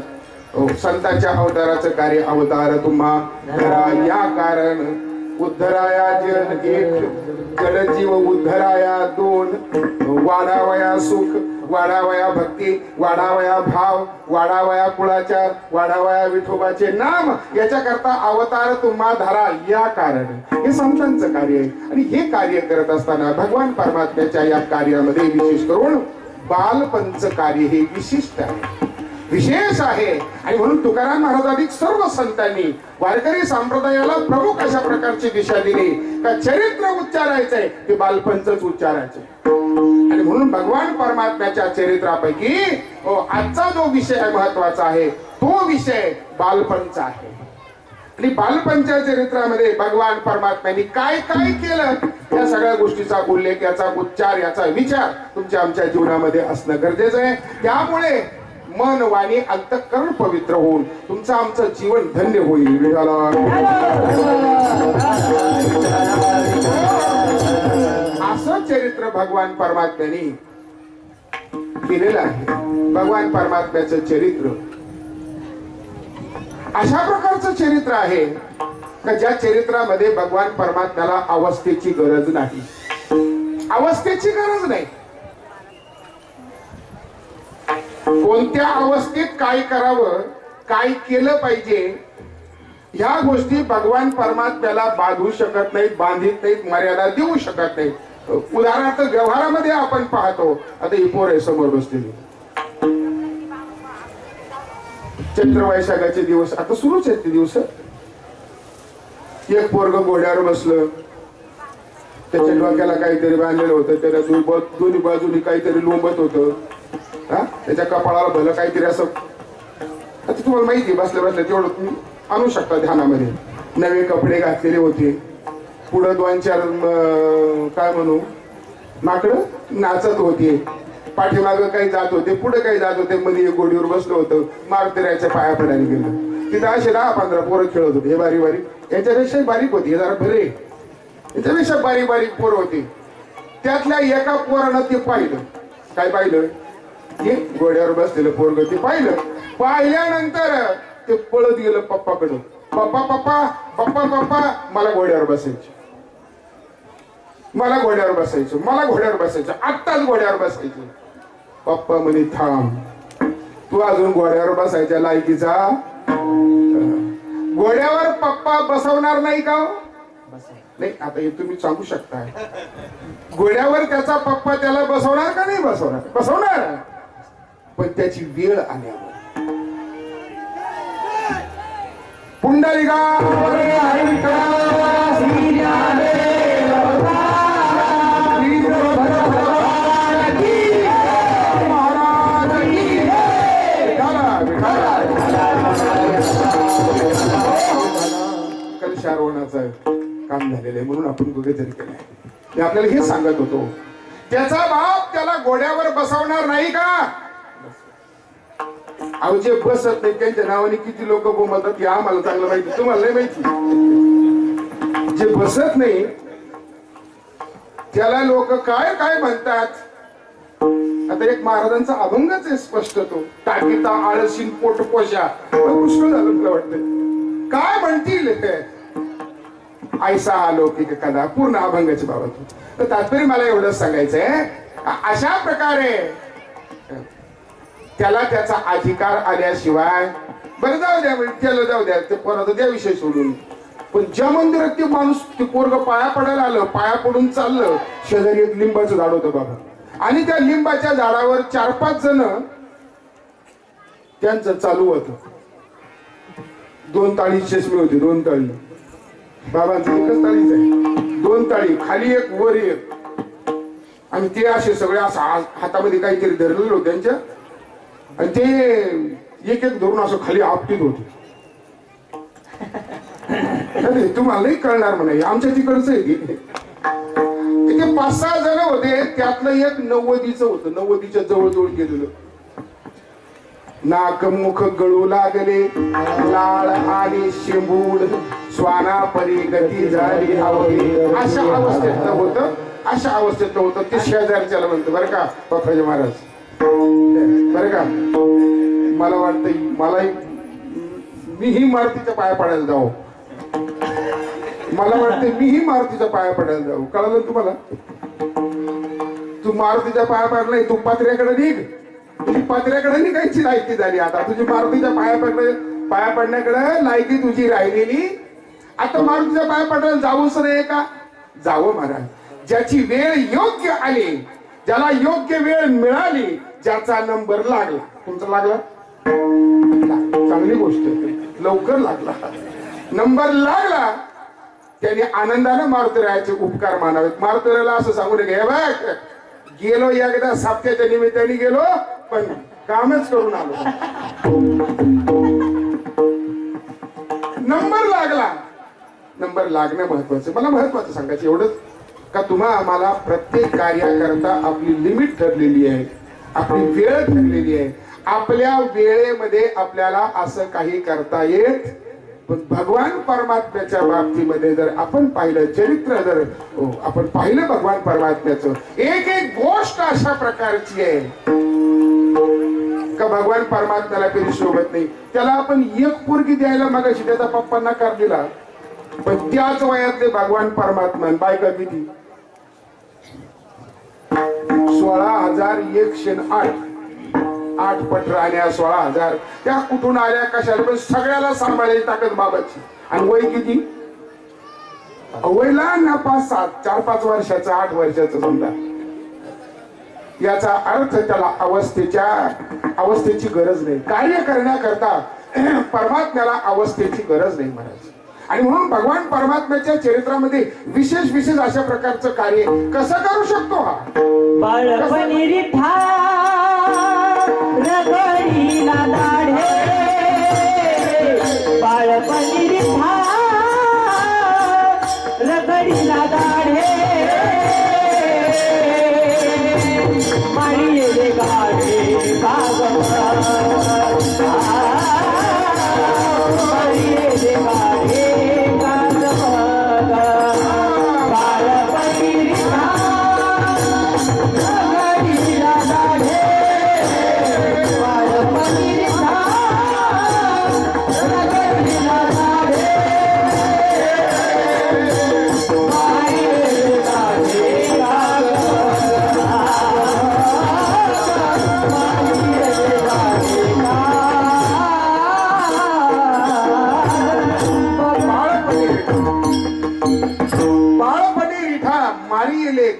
संतांच्या अवताराचं कार्य अवतार तुम्हा धरा या कारण उद्धराया जन एक, जडजीव उद्धराया 2, वाढावया सुख, वाढावया भक्ती, वाढावया भाव, वाढावया कुळाचार, वाढावया विठोबाचे नाम. याच्याकरता अवतार तुम्हा धरा या कारण हे संतांचं कार्य आहे. आणि हे कार्य करत असताना भगवान परमात्म्याच्या या कार्यामध्ये विशेष करून बालपंच कार्य हे विशिष्ट आहे, विशेष आहे. आणि म्हणून तुकाराम महाराजांनी सर्व संतांनी वारकरी संप्रदायाला प्रमुख अशा प्रकारची दिशा दिली का चरित्र उच्चारायचंय ते बालपंचच उच्चारायचे. आणि म्हणून भगवान परमात्म्याच्या चरित्रापैकी आजचा जो विषय महत्वाचा आहे तो विषय बालपणचा आहे. आणि बालपंच चरित्रामध्ये भगवान परमात्म्यांनी काय काय केलं या सगळ्या गोष्टीचा उल्लेख, याचा उच्चार, याचा विचार तुमच्या आमच्या जीवनामध्ये असणं गरजेचं आहे. त्यामुळे मन वाणी अंतःकरण पवित्र होऊन तुमचं आमचं जीवन धन्य होईल. असं चरित्र भगवान परमात्म्यांनी केलेलं आहे. भगवान परमात्म्याचं चरित्र अशा प्रकारचं चरित्र आहे का ज्या चरित्रामध्ये भगवान परमात्म्याला अवस्थेची गरज नाही. अवस्थेची गरज नाही. कोणत्या अवस्थेत काय करावं, काय केलं पाहिजे, ह्या गोष्टी भगवान परमात्म्याला बांधू शकत नाहीत, बांधित नाहीत, मर्यादा देऊ शकत नाहीत. उदाहरणार्थ व्यवहारामध्ये आपण पाहतो, आता ही पोर आहे समोर बसलेली, चैत्र वैशाखाचे दिवस आता सुरूच आहेत ते दिवस. एक पोरग घोड्यावर बसलं, त्याच्या डोक्याला काहीतरी बांधलेलं होतं, त्याला दोन्ही बाजूनी काहीतरी लोंबत होतं, त्याच्या कपाळाला भलं काहीतरी असं. आता तुम्हाला माहिती बसल्या बसल्या तेवढं तुम्ही आणू शकता ध्यानामध्ये. नवे कपडे घातलेले होते, पुढं 2-4 काय म्हणू माकडं नाचत होते, पाठीमागं काही जात होते, पुढे काही जात होते, मध्ये एक गोडीवर बसलं होतं, मारुतीरायाच्या पाया पडायला गेलं. तिथं असे 10-15 पोरं खेळत होते. हे बारीक बारीक, याच्यापेक्षा बारीक होती, हे जरा बरे, याच्यापेक्षा बारीक बारीक पोरं होती. त्यातल्या एका पोरानं ते पाहिलं. काय पाहिलं? हे घोड्यावर बसलेलं पोरग ते पाहिलं. पाहिल्यानंतर ते पळत गेलं पप्पाकडं. पप्पा पप्पा पप्पा पप्पा मला घोड्यावर बसायचं, मला घोड्यावर बसायचं, मला घोड्यावर बसायचं, आत्ताच घोड्यावर बसायचं. पप्पा म्हणे थांब, तू अजून घोड्यावर बसायच्या लायकीचा. घोड्यावर पप्पा बसवणार नाही का? नाही. आता हे तुम्ही सांगू शकता, घोड्यावर त्याचा पप्पा त्याला बसवणार का नाही बसवणार? बसवणार, पण त्याची वेळ आल्यावर. पुंडलिका कलशारोहणाचं काम झालेलं आहे म्हणून आपण कुठेतरी केलंय. मी आपल्याला हे सांगत होतो, त्याचा बाप त्याला घोड्यावर बसवणार नाही का? अहो जे बसत नाही त्यांच्या नावाने किती लोक बोंबलतात हे आम्हाला चांगलं माहिती, तुम्हाला नाही माहिती. जे बसत नाही त्याला लोक काय काय म्हणतात. आता एक महाराजांचा अभंगच आहे स्पष्ट, तो टाकीता आळशीन पोट पोशा. पुष्कळ झालं तुला वाटतं. काय म्हणतील ऐसा हा लौकिक कदा, पूर्ण अभंगाच्या बाबत. तर तात्पर्य मला एवढंच सांगायचंय, अशा प्रकारे त्याला त्याचा अधिकार आल्याशिवाय, बरं जाऊ द्या त्याला जाऊ द्या, ते पोराचा द्या विषय सोडून. पण ज्या मंदिरात ते माणूस ते पोरग पाया पडायला आलं, पाया पडून चाललं, शेजारी एक लिंबाचं झाड होतं बाबा, आणि त्या लिंबाच्या झाडावर 4-5 जण त्यांचं चालू होतं. 2 ताळी चष्मे होते, 2 ताळी. बाबांचं एकच ताळीच आहे, 2 ताळी, खाली एक वर एक. आणि ते असे सगळे असं हातामध्ये काहीतरी धरलेलं होतं त्यांच्या, आणि ते एक एक धरून असं खाली आपटीत होते. तुम्हाला नाही कळणार म्हणे, आमच्या तिकडचं आहे ते. 5-6 जण होते, त्यातलं एक 90चं होतं, 90च्या जवळजवळ गेलेलं. नाक मुख गळू लागले, लाळ आणि शिंबूड, स्वाना परी गती झाली हवी. अशा अवस्थेतलं होतं, अशा अवस्थेतलं होतं ते शेजारच्याला म्हणतं. बरं का बाप्पाजी महाराज, बरं का, मला वाटतं मीही मारुतीच्या पाया पडायला जाऊ, मला वाटतं मीही मारुतीच्या पाया पडायला जाऊ. कळलं तुम्हाला? तू मारुतीच्या पाया पडला नाही, तू पात्र्याकडे निघ. तुझी पात्र्याकडे निघायची लायकी झाली. आता तुझी मारुतीच्या पाया पडण्याकडे लायकी तुझी राहिलेली. आता मारुतीच्या पाया पडायला जाऊच नाही का? जावं महाराज. ज्याची वेळ योग्य आली, ज्याला योग्य वेळ मिळाली, ज्याचा नंबर लागला. तुमचा लागला, चांगली गोष्ट आहे, लवकर लागला. नंबर लागला, त्याने आनंदाने मारुतीरायाचे उपकार मानावेत. मारुतीरायाला असं सांगू नये, हे बघ गेलो एकदा साप्त्याच्या निमित्ताने गेलो, पण कामच करून आलो. नंबर लागला. नंबर लागणं महत्वाचं. मला महत्वाचं सांगायचं एवढंच का तुम्हा आम्हाला प्रत्येक कार्याकरता आपली लिमिट ठरलेली आहे, आपली वेळ ठरलेली आहे. आपल्या वेळेमध्ये आपल्याला असं काही करता येत, पण भगवान परमात्म्याच्या बाबतीमध्ये जर आपण पाहिलं चरित्र, जर आपण पाहिलं भगवान परमात्म्याचं, एक एक गोष्ट अशा प्रकारची आहे का भगवान परमात्म्याला कधी शोभत नाही. त्याला आपण एक पोरगी द्यायला मगाशी त्याचा पप्पा नकार दिला, पण त्याच वयातले भगवान परमात्मा बायका किती 16,108 8 पट राण्या 16,000. त्या कुठून आल्या कशाला, पण सगळ्याला सांभाळायची ताकद बाबाची. आणि वय किती, वयला ना 5-7 4-5 वर्षाचं 8 वर्षाचं समजा. याचा अर्थ त्याला अवस्थेची गरज नाही. कार्य करण्याकरता परमात्म्याला अवस्थेची गरज नाही महाराज. आणि म्हणून भगवान परमात्म्याच्या चरित्रामध्ये विशेष विशेष अशा प्रकारचं कार्य कसं करू शकतो हा. बाळपणी रिठा रगडीला दाढे, बाळपणी रिठा रगडीला दाढे, माळी रे गाढे कागवा, माळी रे गाढे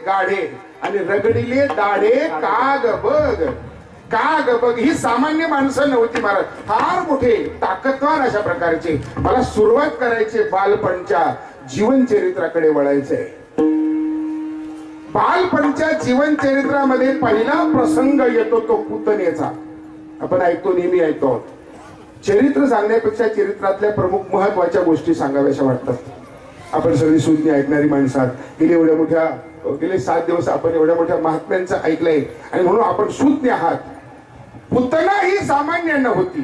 गाढे आणि रगडीले दाढे काग बघ. ही सामान्य माणसं नव्हती महाराज, फार मोठे ताकदवार अशा प्रकारचे. मला सुरुवात करायची बालपणच्या जीवन चरित्राकडे वळायचंय. बालपणच्या जीवन चरित्रामध्ये पहिला प्रसंग येतो तो पुतनेचा. आपण ऐकतो, नेहमी ऐकतो. चरित्र सांगण्यापेक्षा चरित्रातल्या प्रमुख महत्वाच्या गोष्टी सांगाव्याशा वाटतात. आपण सगळी सुज्ञ ऐकणारी माणसं आहात. गेले 7 दिवस आपण एवढ्या मोठ्या महात्म्यांचं ऐकलंय आणि म्हणून आपण सुज्ञ आहात. पुतना ही सामान्य नव्हती,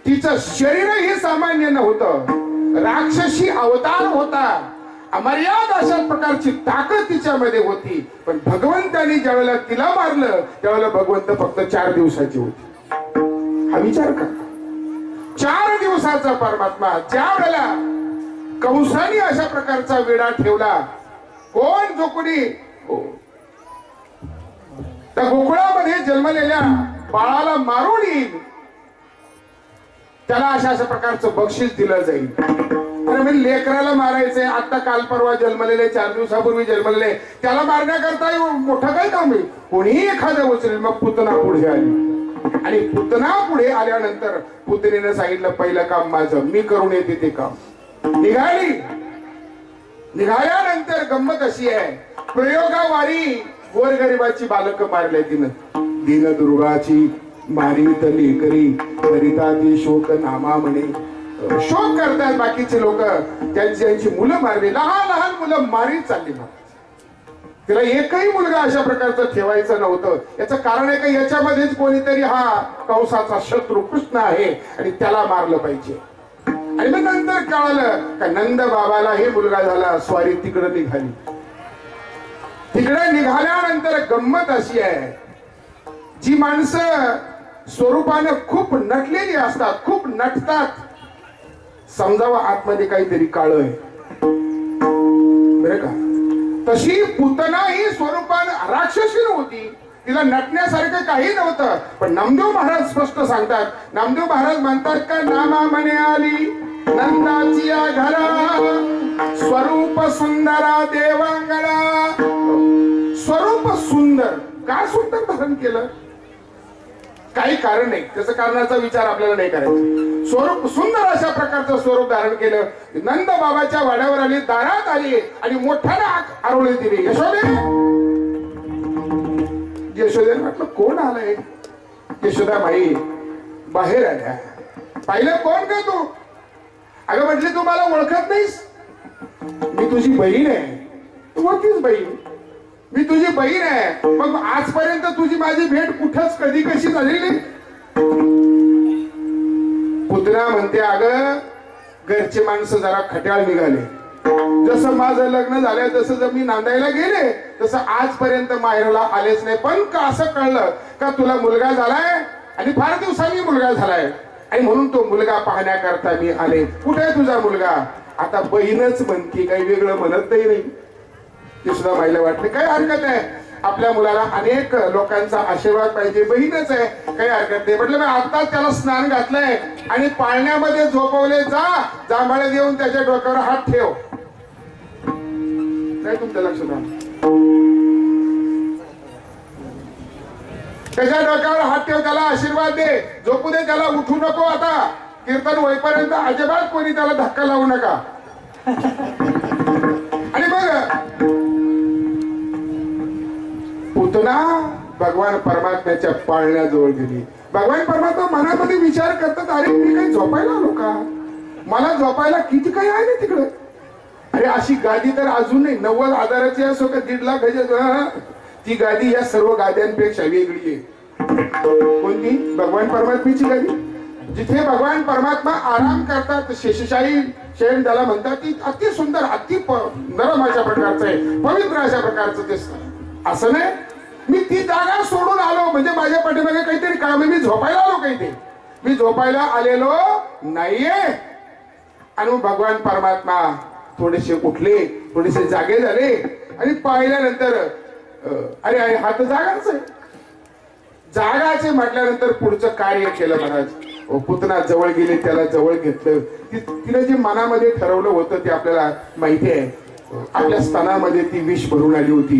तिचं शरीरही सामान्य नव्हतं, राक्षसी अवतार होता, अमर्याद अशा प्रकारची ताकद तिच्यामध्ये होती. पण भगवंताने ज्यावेळेला तिला मारलं त्यावेळेला भगवंत फक्त 4 दिवसाची होती. हा विचार करा, 4 दिवसाचा परमात्मा ज्या वेळेला कंसाने अशा प्रकारचा वेढा ठेवला, कोण जो कोणी त्या गोकुळामध्ये जन्मलेल्या बाळाला मारून येईल त्याला अशा प्रकारचं बक्षीस दिलं जाईल. म्हणजे लेकराला मारायचंय, आता काल परवा जन्मलेले 4 दिवसापूर्वी जन्मलेले त्याला मारण्याकरता मोठं काय काम आहे. कोणीही एखादं उचलेल. मग पुतना पुढे आली आणि पुतना पुढे आल्यानंतर पुतनेनं सांगितलं पहिलं काम माझं, मी करून येते ते काम. निघाल्यानंतर गंमत अशी आहे, प्रयोगावारी गोरगरिबाची बालक मारले तिनं. दीनदुर्गाची मारित लेकरी करिता ती शोक नामा म्हणे. शोक करतात बाकीचे लोक, त्यांची मुलं मारली, लहान मुलं मारीत चालली. तिला एकही मुलगा अशा प्रकारचं ठेवायचं नव्हतं. याचं कारण आहे का याच्यामध्येच कोणीतरी हा कंसाचा शत्रू कृष्ण आहे आणि त्याला मारलं पाहिजे. आणि मग नंतर कळालं का नंद बाबाला हे मुलगा झाला. स्वारी तिकडे निघाली. तिकडे निघाल्यानंतर गंमत अशी आहे, जी माणसं स्वरूपानं खूप नटलेली असतात, खूप नटतात, समजावं आतमध्ये काहीतरी काळ आहे बरं का. तशी पुतना ही स्वरूपानं राक्षसी नव्हती, तिला नटण्यासारखं काही नव्हतं. पण नामदेव महाराज स्पष्ट सांगतात, नामदेव महाराज म्हणतात का नामा म्हणे आली नंदाची घरा, स्वरूप सुंदरा देवांगणा. स्वरूप सुंदर, का सुंदर धारण केलं काही कारण नाही, त्याचं कारणाचा विचार आपल्याला नाही करायचा. स्वरूप सुंदर अशा प्रकारचं स्वरूप धारण केलं. नंद बाबाच्या वाड्यावर आली, दारात आली आणि मोठ्याने आरोळी दिली, यशोदे. यशोदेने म्हटलं कोण आलंय. यशोदा बाई बाहेर आल्या. पाहिलं कोण का तू. अगं म्हटले तू मला ओळखत नाहीस, मी तुझी बहीण आहे. तू होतीच बहीण, मी तुझी बहीण आहे. मग आजपर्यंत तुझी माझी भेट कुठंच कधी कशी झाली नाही. पुतना म्हणते अगं घरचे माणसं जरा खट्याळ निघाले. जसं माझं लग्न झालंय तसं जर मी नांदायला गेले तसं आजपर्यंत माहेरला आलेच नाही. पण का असं कळलं का तुला मुलगा झालाय आणि फार दिवसांनी मुलगा झालाय आणि म्हणून तो मुलगा पाहण्याकरता मी आले. कुठे आहे तुझा मुलगा? आता बहीणच म्हणते, काही वेगळं म्हणत नाही. ते सुद्धा माहिला वाटले काही हरकत आहे, आपल्या मुलाला अनेक लोकांचा आशीर्वाद पाहिजे, बहीणच आहे, काही हरकत नाही. म्हटलं मी आत्ताच त्याला स्नान घातलंय आणि पाळण्यामध्ये झोपवले, जा जांभळे देऊन त्याच्या डोक्यावर हात ठेव. काय तुमच्या लक्षात आलं? त्याच्या डोक्यावर हात ठेव, त्याला आशीर्वाद दे, झोपू दे त्याला, उठू नको. आता कीर्तन होईपर्यंत अजिबात कोणी त्याला धक्का लावू नका. आणि बघ पुतना भगवान परमात्म्याच्या पाळण्याजवळ गेली. भगवान परमात्मा मनामध्ये विचार करतात, अरे मी काही झोपायला आलो का? मला झोपायला किती काही आहे ना तिकडं. अरे अशी गादी तर अजून नाही, 90,000ची असो का 1.5 लाख, ती गादी या सर्व गाद्यांपेक्षा वेगळी आहे. कोणती? भगवान परमात्म्याची गादी. जिथे भगवान परमात्मा आराम करतात, शेषशाही शयन त्याला म्हणतात, ती अति सुंदर, अति नरम अशा प्रकारचं आहे, पवित्र अशा प्रकारचं ते असं नाही. मी ती जागा सोडून आलो म्हणजे माझ्या पाठीमागे काहीतरी काम आहे, मी झोपायला आलो काही ते, मी झोपायला आलेलो नाहीये. आणि भगवान परमात्मा थोडेसे उठले, थोडेसे जागे झाले आणि पाहिल्यानंतर अरे अरे हा तर जागाच आहे. जागाचे म्हटल्यानंतर पुढचं कार्य केलं महाराज. पुतना जवळ गेले, त्याला जवळ घेतलं. तिला जे मनामध्ये ठरवलं होतं ते आपल्याला माहिती आहे. आपल्या स्तनामध्ये ती विष भरून आली होती.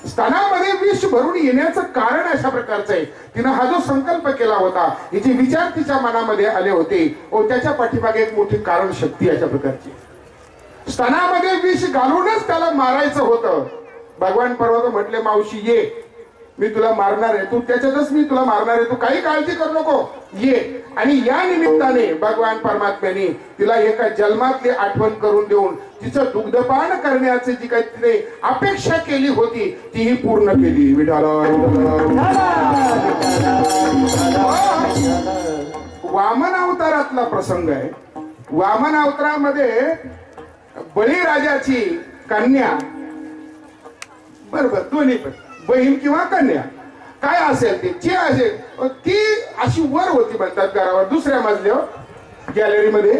स्तनामध्ये विष भरून येण्याचं कारण अशा प्रकारचं आहे, तिनं हा जो संकल्प केला होता, हे जे विचार तिच्या मनामध्ये आले होते, त्याच्या पाठीमागे एक मोठी कारण शक्ती अशा प्रकारची. स्तनामध्ये विष घालूनच त्याला मारायचं होतं. भगवान परमात्मा म्हटले, मावशी ये, मी तुला मारणार आहे, तू त्याच्यातच मी तुला मारणार आहे, तू काही काळजी करू नको, ये. आणि या निमित्ताने भगवान परमात्म्याने तिला एका जन्मातली आठवण करून देऊन तिचं दुग्धपान करण्याची जी काही तिने अपेक्षा केली होती तीही पूर्ण केली. विठाला वामन अवतारातला प्रसंग आहे. वामन अवतारामध्ये बळीराजाची कन्या, बरोबर, दोन्ही पण बहीण किंवा कन्या काय असेल ते, जे असेल ती अशी वर होती म्हणतात घरावर, दुसऱ्या मजल्यावर गॅलरीमध्ये.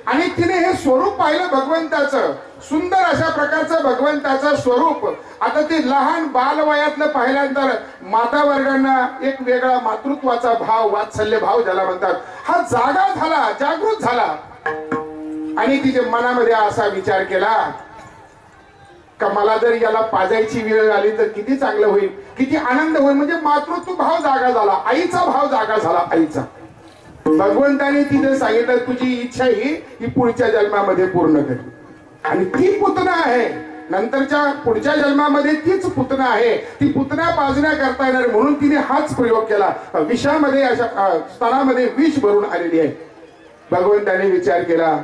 आणि तिने हे स्वरूप पाहिलं भगवंताचं, सुंदर अशा प्रकारचं भगवंताचं स्वरूप. आता ते लहान बालवयातलं पाहिल्यानंतर माता वर्गांना एक वेगळा मातृत्वाचा भाव, वात्सल्य भाव ज्याला म्हणतात, हा जागा झाला, जागृत झाला. आणि तिच्या मनामध्ये असा विचार केला का मला जर याला पाजायची वेळ आली तर किती चांगलं होईल, किती आनंद होईल. म्हणजे मातृत्व भाव जागा झाला, आईचा भाव जागा झाला, आईचा. भगवंताने तिने सांगितलं तुझी इच्छा ही पुढच्या जन्मामध्ये पूर्ण कर. आणि ती पुतना आहे, नंतरच्या पुढच्या जन्मामध्ये तीच पुतना आहे. ती पुतना पाजण्या करता येणार म्हणून तिने हाच प्रयोग केला. विषामध्ये अशा स्तनामध्ये विष भरून आलेली आहे. भगवंताने विचार केला,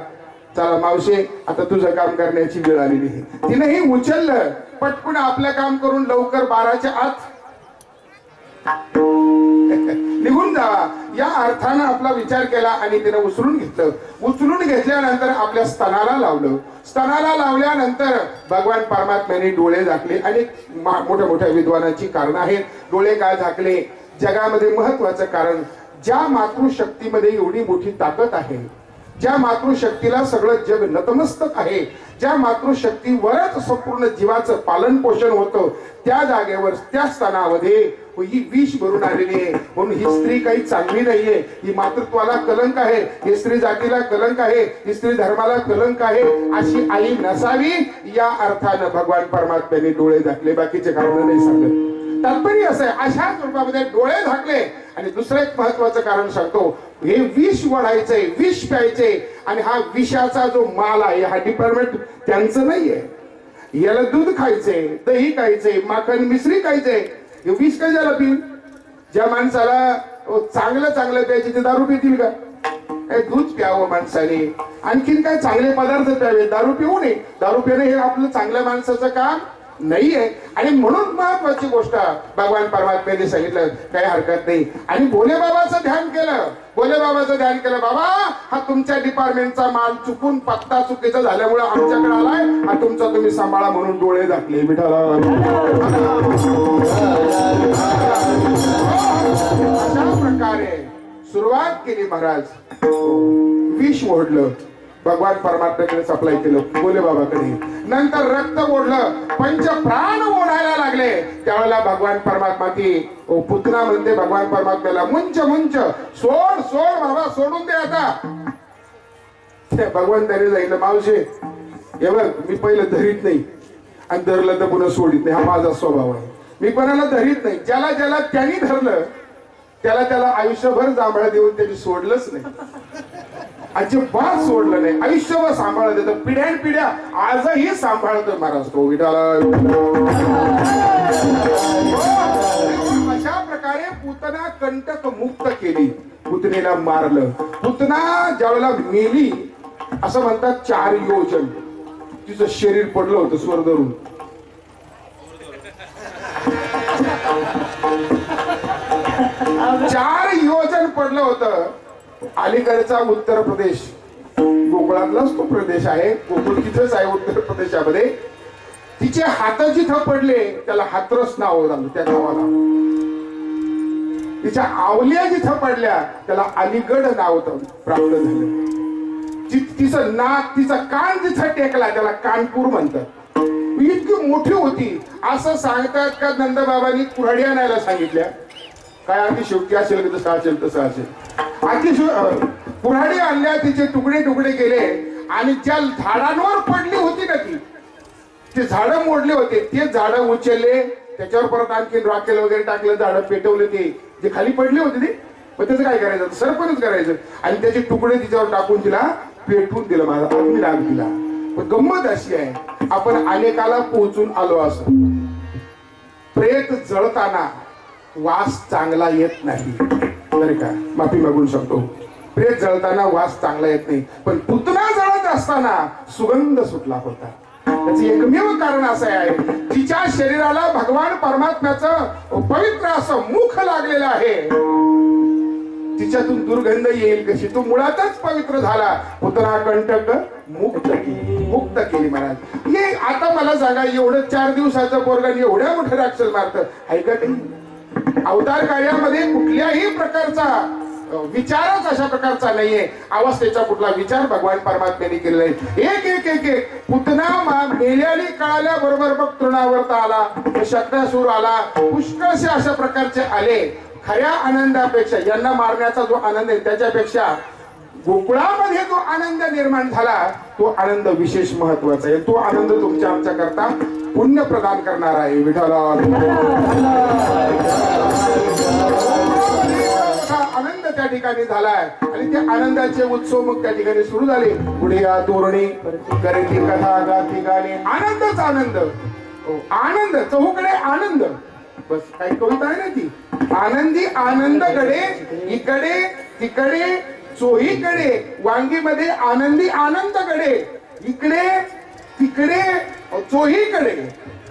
चला मावशी आता तुझं काम करण्याची वेळ आलेली आहे. तिनेही उचललं, पटकन आपलं काम करून लवकर 12च्या आत निघून जावा या अर्थानं आपला विचार केला. आणि तिने उचलून घेतलं. उचलून घेतल्यानंतर आपल्या स्तनाला लावलं. स्तनाला लावल्यानंतर भगवान परमात्म्याने डोळे झाकले. आणि मोठ्या मोठ्या विद्वानांची कारण आहेत. डोळे का झाकले? जगामध्ये महत्वाचं कारण, ज्या मातृशक्तीमध्ये एवढी मोठी ताकद आहे, ज्या मातृशक्तीला सगळं जग नतमस्तक आहे, ज्या मातृशक्तीवरच संपूर्ण जीवाचं पालन पोषण होतं, त्या जागेवर त्या स्थानामध्ये ही विष भरून आलेली आहे. म्हणून ही स्त्री काही चांगली नाहीये, ही मातृत्वाला कलंक आहे, ही स्त्री जातीला कलंक आहे, ही स्त्री धर्माला कलंक आहे, अशी आई नसावी. या अर्थानं भगवान परमात्म्याने डोळे झाकले, बाकीचे कारण नाही सांगत. तात्पर्य असं आहे, अशा स्वरूपामध्ये डोळे झाकले. आणि दुसरं एक महत्वाचं कारण सांगतो, हे विष वळायचंय, विष प्यायचंय. आणि हा विषाचा जो माल आहे, हा डिपार्टमेंट त्यांचं नाहीये. याला दूध खायचंय, दही खायचंय, माखन मिश्री खायचंय. हे विष कशाला पिल? ज्या माणसाला चांगलं चांगलं प्यायचे ते दारू पितील का? दूध प्यावं माणसाने. आणखीन काय चांगले पदार्थ प्यावे, दारू पिऊ नये. दारू पिणे हे आपलं चांगल्या माणसाचं काम नाहीये. आणि म्हणून महत्वाची गोष्ट भगवान परमात्म्याने सांगितलं, काही हरकत नाही. आणि भोले बाबाचं ध्यान केलं, भोले बाबाचं ध्यान केलं. बाबा हा तुमच्या डिपार्टमेंटचा माल चुकून पत्ता चुकीचा झाल्यामुळे आमच्याकडे आलाय, हा तुमचा तुम्ही सांभाळा म्हणून डोळे झाकले. विठाला अशा प्रकारे सुरुवात केली महाराज. विष ओढलं, भगवान परमात्म्याकडे सप्लाय केलं भोले बाबाकडे. नंतर रक्त ओढलं, पंच प्राण ओढायला लागले. त्यावेळेला भगवान परमात्मा ती पुतना म्हणते भगवान परमात्म्याला, मुंच मुंच सोड सोड बाबा, सोडून दे आता. भगवंताने जाईल मावशे हे बघ, मी पहिलं धरीत नाही आणि धरलं तर पुन्हा सोडित नाही, हा माझा स्वभाव आहे. मी कोणाला धरीत नाही. ज्याला ज्याला त्यांनी धरलं त्याला त्याला आयुष्यभर जांभळा देऊन त्यांनी सोडलंच नाही, अजिबात सोडलं नाही. आयुष्यभर सांभाळत येतं, पिढ्यान पिढ्या आजही सांभाळतोय महाराज तो. विठाला अशा प्रकारे पुतना कंटक मुक्त केली, पुतनेला मारलं. पुतना ज्यावेळेला मेली असं म्हणतात 4 योजन तिचं शरीर पडलं होतं स्वर धरून. चार योजन पडलं होतं. अलीकडचा उत्तर प्रदेश, गोकुळातलाच तो प्रदेश आहे, गोकुळ तिथंच आहे उत्तर प्रदेशामध्ये. तिचे हात जिथं पडले त्याला हाथरस नाव झालं त्या गावाला. तिच्या आवल्या जिथं पडल्या त्याला अलीगड नाव प्राप्त झालं. तिचं नाक, तिचा कान जिथं टेकला त्याला कानपूर म्हणतात. इतकी मोठी होती. असं सांगतात का नंदबाबांनी कुऱ्हाडी आणायला सांगितल्या. काय अति शेवटी असेल की तसं असेल तसं असेल. कुऱ्हाडी आणल्या, तिचे तुकडे तुकडे केले आणि ज्या झाडांवर पडली होती ना ते झाडं मोडले होते, ते झाडं उचलले, त्याच्यावर परत आणखी रॉकेल वगैरे टाकलं, झाडं पेटवले. ते जे खाली पडले होते ते, मग त्याचं काय करायचं, सरपणच करायचं आणि त्याचे तुकडे तिच्यावर टाकून तिला पेटवून दिलं, माझा अग्नी लाग दिला. पण गंमत अशी आहे, आपण अनेकाला पोहोचून आलो असं, प्रेत जळताना वास चांगला येत नाही बरं का, माफी मागून शकतो. प्रेत जळताना वास चांगला येत नाही, पण पुतना जळत असताना सुगंध सुटला होता. त्याचे एकमेव कारण असं आहे, तिच्या शरीराला भगवान परमात्म्याचं पवित्र असं मुख लागलेलं आहे. तिच्यातून दुर्गंध येईल कशी, तो मुळातच पवित्र झाला. पुतना कंटक मुक्त केली महाराज. हे आता मला सांगा, एवढं 4 दिवसाचं पोरगण एवढ्या मोठ्या राक्षस मारतं आहे का नाही? अवतार कार्यामध्ये कुठल्याही प्रकारचा विचारच अशा प्रकारचा नाहीये. अवस्थेचा कुठला विचार भगवान परमात्म्याने केलेला आहे. एक एक एक एक पुतना मेल्याने कळाल्या बरोबर मग तृणावर्त आला, शक्तासूर आला, पुष्कळसे अशा प्रकारचे आले. खऱ्या आनंदापेक्षा, यांना मारण्याचा जो आनंद आहे त्याच्यापेक्षा गोकुळामध्ये जो आनंद निर्माण झाला तो आनंद विशेष महत्वाचा आहे. तो आनंद तुमच्या आमच्या करता पुण्य प्रदान करणार आहे. विठाला आनंद त्या ठिकाणी झालाय आणि त्या आनंदाचे उत्सव मग त्या ठिकाणी सुरू झाले. पुढे या तोरणी करेती कथा गाती गाणे, आनंदच आनंद, आनंद चहूकडे आनंद. बस काही कविता आहे ना ती, आनंदी आनंदकडे इकडे तिकडे चोहीकडे, वांगीमध्ये आनंदी आनंदकडे इकडे तिकडे चोहीकडे.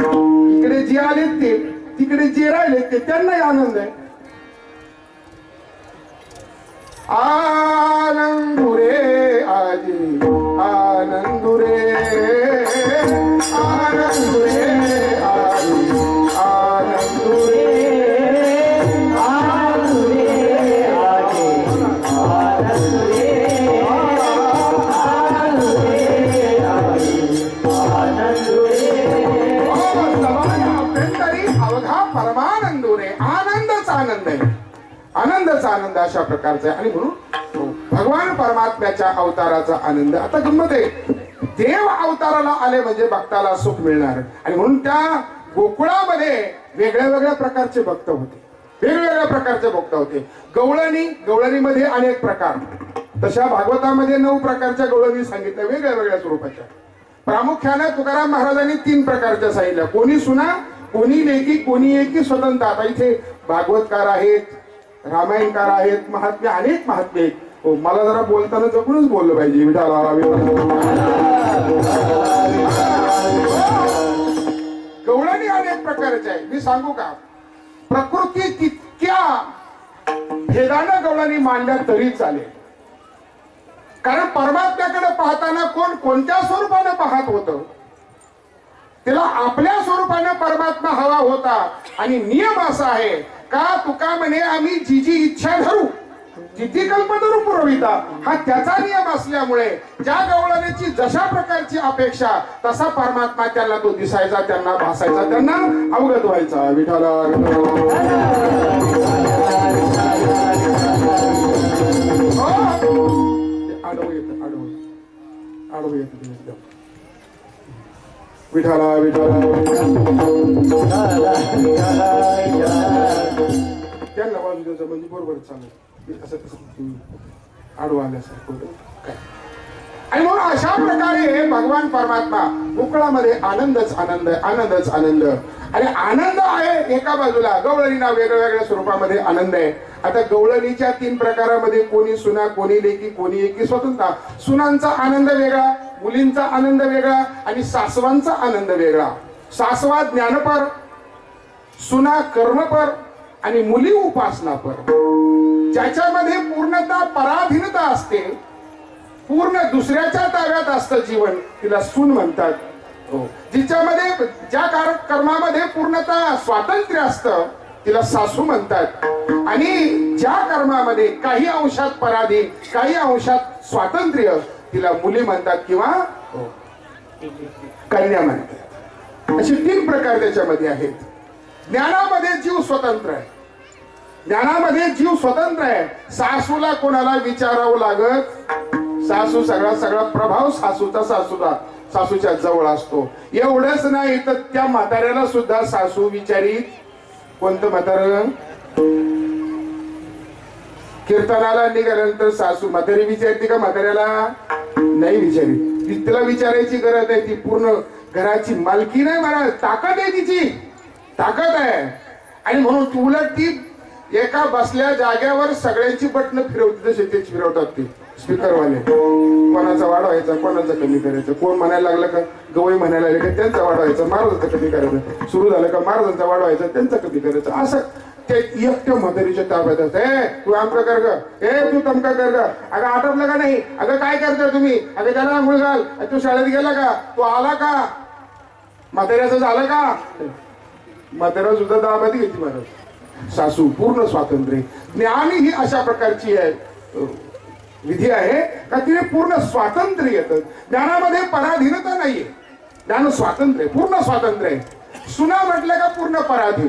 इकडे जे आले ते, तिकडे जे राहिले ते, त्यांनाही आनंद आहे. आनंदुरे आजी आनंदुरे आनंदुरे आजी आनंदुरे अवघा परमानंदुरे. आनंदच आनंद आहे, आनंदच आनंद अशा प्रकारचा आहे. आणि म्हणून भगवान परमात्म्याच्या अवताराचा आनंद. आता गंमत आहे, देव अवताराला आले म्हणजे भक्ताला सुख मिळणार. आणि म्हणून त्या गोकुळामध्ये वेगळ्या वेगळ्या प्रकारचे भक्त होते, वेगवेगळ्या प्रकारचे भक्त होते. गवळणीमध्ये अनेक प्रकार, तशा भागवतामध्ये 9 प्रकारच्या गवळणी सांगितल्या, वेगळ्या वेगळ्या स्वरूपाच्या. प्रामुख्याने तुकाराम महाराजांनी 3 प्रकारच्या सांगितल्या, कोणी सुना, कोणी लेकी, कोणी एकी स्वतंत्र. आता इथे भागवतकार आहेत, रामायणकार आहेत, महात्मे, अनेक महात्मे आहेत. हो, मला जरा बोलताना जपूनच बोललं पाहिजे. विठाला गवळणी अनेक प्रकारचे आहे. मी सांगू का, प्रकृती तितक्या भेदानं गवळणी मांडल्या तरी चालेल. कारण परमात्म्याकडे पाहताना कोण कोणत्या स्वरूपाने पाहत होतं, त्याला आपल्या स्वरूपाने परमात्मा हवा होता. आणि नियम असा आहे का, तुका म्हणे आम्ही जी जी इच्छा धरू तिथे कल्पतरू पुरविता, हा त्याचा नियम असल्यामुळे ज्या गवळणीची जशा प्रकारची अपेक्षा तसा परमात्मा त्यांना तो दिसायचा, त्यांना भासायचा, त्यांना अवगत व्हायचा. विठाला आडवं येत आडवं येत एकदम. विठाला त्यांना वाजू द्यायचं म्हणजे बरोबर चालू असं आडवं आल्यासारखं काय. आणि म्हणून अशा प्रकारे भगवान परमात्मा गोकुळामध्ये आनंदच आनंद, आनंदच आनंद. आणि आनंद आहे एका बाजूला, गवळणीला वेगळ्या वेगळ्या स्वरूपामध्ये आनंद आहे. आता गवळणीच्या 3 प्रकारामध्ये कोणी सुना, कोणी लेकी, कोणी एकी स्वतंत्र. सुनांचा आनंद वेगळा, मुलींचा आनंद वेगळा आणि सासवांचा आनंद वेगळा. सासवा ज्ञानपर, सुना कर्मपर आणि मुली उपासनापर. ज्याच्यामध्ये पूर्णतः पराधीनता असते, पूर्ण दुसऱ्याच्या ताब्यात असतं जीवन, तिला सून म्हणतात. जिच्यामध्ये ज्या कर्मामध्ये पूर्णतः स्वातंत्र्य असतं तिला सासू म्हणतात. आणि ज्या कर्मामध्ये काही अंशात पराधीन, काही अंशात स्वातंत्र्य, तिला मुली म्हणतात किंवा कन्या म्हणतात. असे 3 प्रकार त्याच्यामध्ये आहेत. ज्ञानामध्ये जीव स्वतंत्र आहे, ज्ञानामध्ये जीव स्वतंत्र आहे. सासूला कोणाला विचारावं लागत, सासू सगळा प्रभाव सासूच्या जवळ असतो. एवढंच नाही तर त्या म्हाताऱ्याला सुद्धा सासू विचारीत. कोणतं म्हातारं? कीर्तनाला निघाल्यानंतर सासू म्हातारी विचारते का म्हाताऱ्याला? नाही विचारित. तिला विचारायची गरज आहे, ती पूर्ण घराची मालकी नाही, मला ताकद आहे, तिची ताकद आहे. आणि म्हणून उलट ती एका बसल्या जाग्यावर सगळ्यांची बटणं फिरवते, जसे तेच फिरवतात ते स्पीकरवाले. कोणाचा वाढवायचा, कोणाचा कमी करायचं. कोण म्हणायला लागलं का गवई म्हणायला लागले का त्यांचा वाढवायचा, महाराजांचा कमी करायचं. सुरू झालं का महाराजांचा वाढवायचा, त्यांचा कमी करायचं. असं ते एकट्या म्हातारीच्या ताब्यात असतं. ए तू आमका कर ग, ए तू तमका कर ग, अगं आटपलं का नाही, अगं काय करता तुम्ही, अगं त्याला आंघोळ घाल, तू शाळेत गेला का, तू आला का, म्हाताऱ्याचं झालं का. म्हातारा सुद्धा ताब्यात घेतली महाराज. सासू पूर्ण स्वातंत्र्य. ज्ञान ही अशा प्रकारची आहे विधी आहे का तिने पूर्ण स्वातंत्र्य येतं. ज्ञानामध्ये पराधीनता नाहीये, ज्ञान स्वातंत्र्य, पूर्ण स्वातंत्र्य आहे. सुना म्हटलं का पूर्ण पराधीन.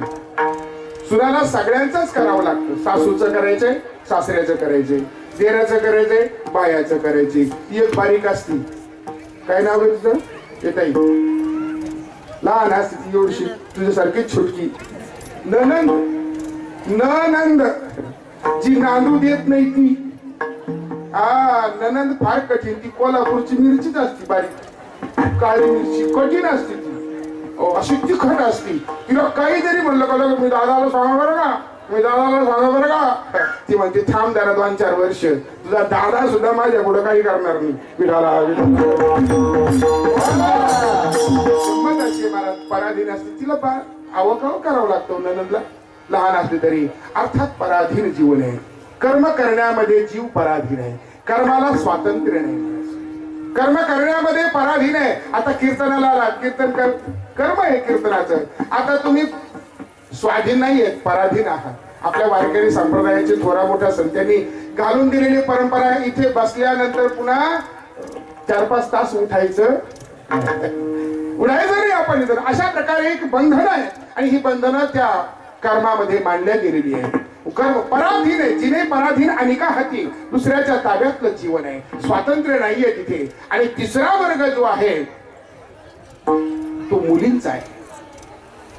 सुनाला सगळ्यांचंच करावं लागतं. सासूचं करायचंय, सासऱ्याचं करायचंय, देराचं करायचंय, बायाचं करायचंय. ती एक बारीक असती. काय नाव आहे तुझं? येताई. लहान असते ती एवढीशी, तुझ्यासारखी छोटकी. ननंद जी नांदू देत नाही ती. ननंद फार कठीण. ती कोल्हापूरची मिरचीच असती, बारीक काळी मिरची, कठीण असते ती. अशी तिखट असती. तिला काही जरी म्हणलं का मी दादाला सांगा बरं का, मी दादाला सांगा बरं का, ती म्हणते थांब जरा 2-4 वर्ष, तुझा दादा सुद्धा माझ्या पुढे काही करणार नाही. मला पराधीन असते. तिला आवकाव करावं लागतं ननंदला, लहान असते तरी. अर्थात पराधीन जीवन आहे. कर्म करण्यामध्ये जीव पराधीन आहे. कर्माला स्वातंत्र्य नाही. कर्म करण्यामध्ये पराधीन आहे. आता कीर्तनाला आलात, कीर्तन कर्म आहे कीर्तनाचं. आता तुम्ही स्वाधीन नाही आहेत, पराधीन आहात. आपल्या वारकरी संप्रदायाचे थोरा मोठ्या संतांनी घालून दिलेली परंपरा आहे. इथे बसल्यानंतर पुन्हा 4-5 तास उठायचं नाही आपण इथं. अशा प्रकारे एक बंधन आहे आणि ही बंधनं त्या कर्मामध्ये मांडल्या गेलेली आहे. कर्म पराधीन आहे. जिने पराधीन अनिका हाती, दुसऱ्याच्या ताब्यातलं जीवन आहे. स्वातंत्र्य नाहीये तिथे. आणि तिसरा वर्ग जो आहे तो मुलींचा आहे,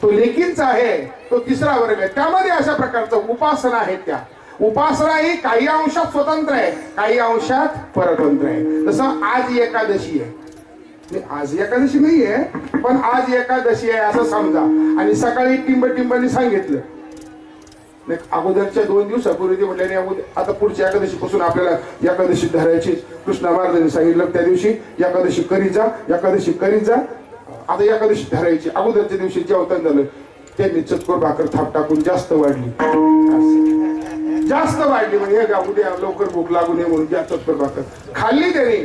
तो लेकींचा आहे. तो तिसरा वर्ग आहे. त्यामध्ये अशा प्रकारचं उपासना आहेत. त्या उपासना ही काही अंशात स्वतंत्र आहे, काही अंशात परतंत्र आहे. तसं आज एकादशी आहे. आज एकादशी नाहीये, पण आज एकादशी आहे असं समजा. आणि सकाळी टिंबटिंबाने सांगितलं नाही अगोदरच्या 2 दिवसापूर्वी ते म्हटल्याने आता पुढच्या एकादशीपासून आपल्याला एकादशी धरायची. कृष्णा महाराजांनी सांगितलं त्या दिवशी एकादशी करीत जा, एकादशी करीत जा. आता एकादशी धरायची. अगोदरच्या दिवशी जेवताना झालं त्यांनी चतकोर भाकर थाप टाकून जास्त वाढली म्हणजे हे उद्या लवकर भूक लागू नये म्हणून त्या चतकोर भाकर खाल्ली त्यांनी.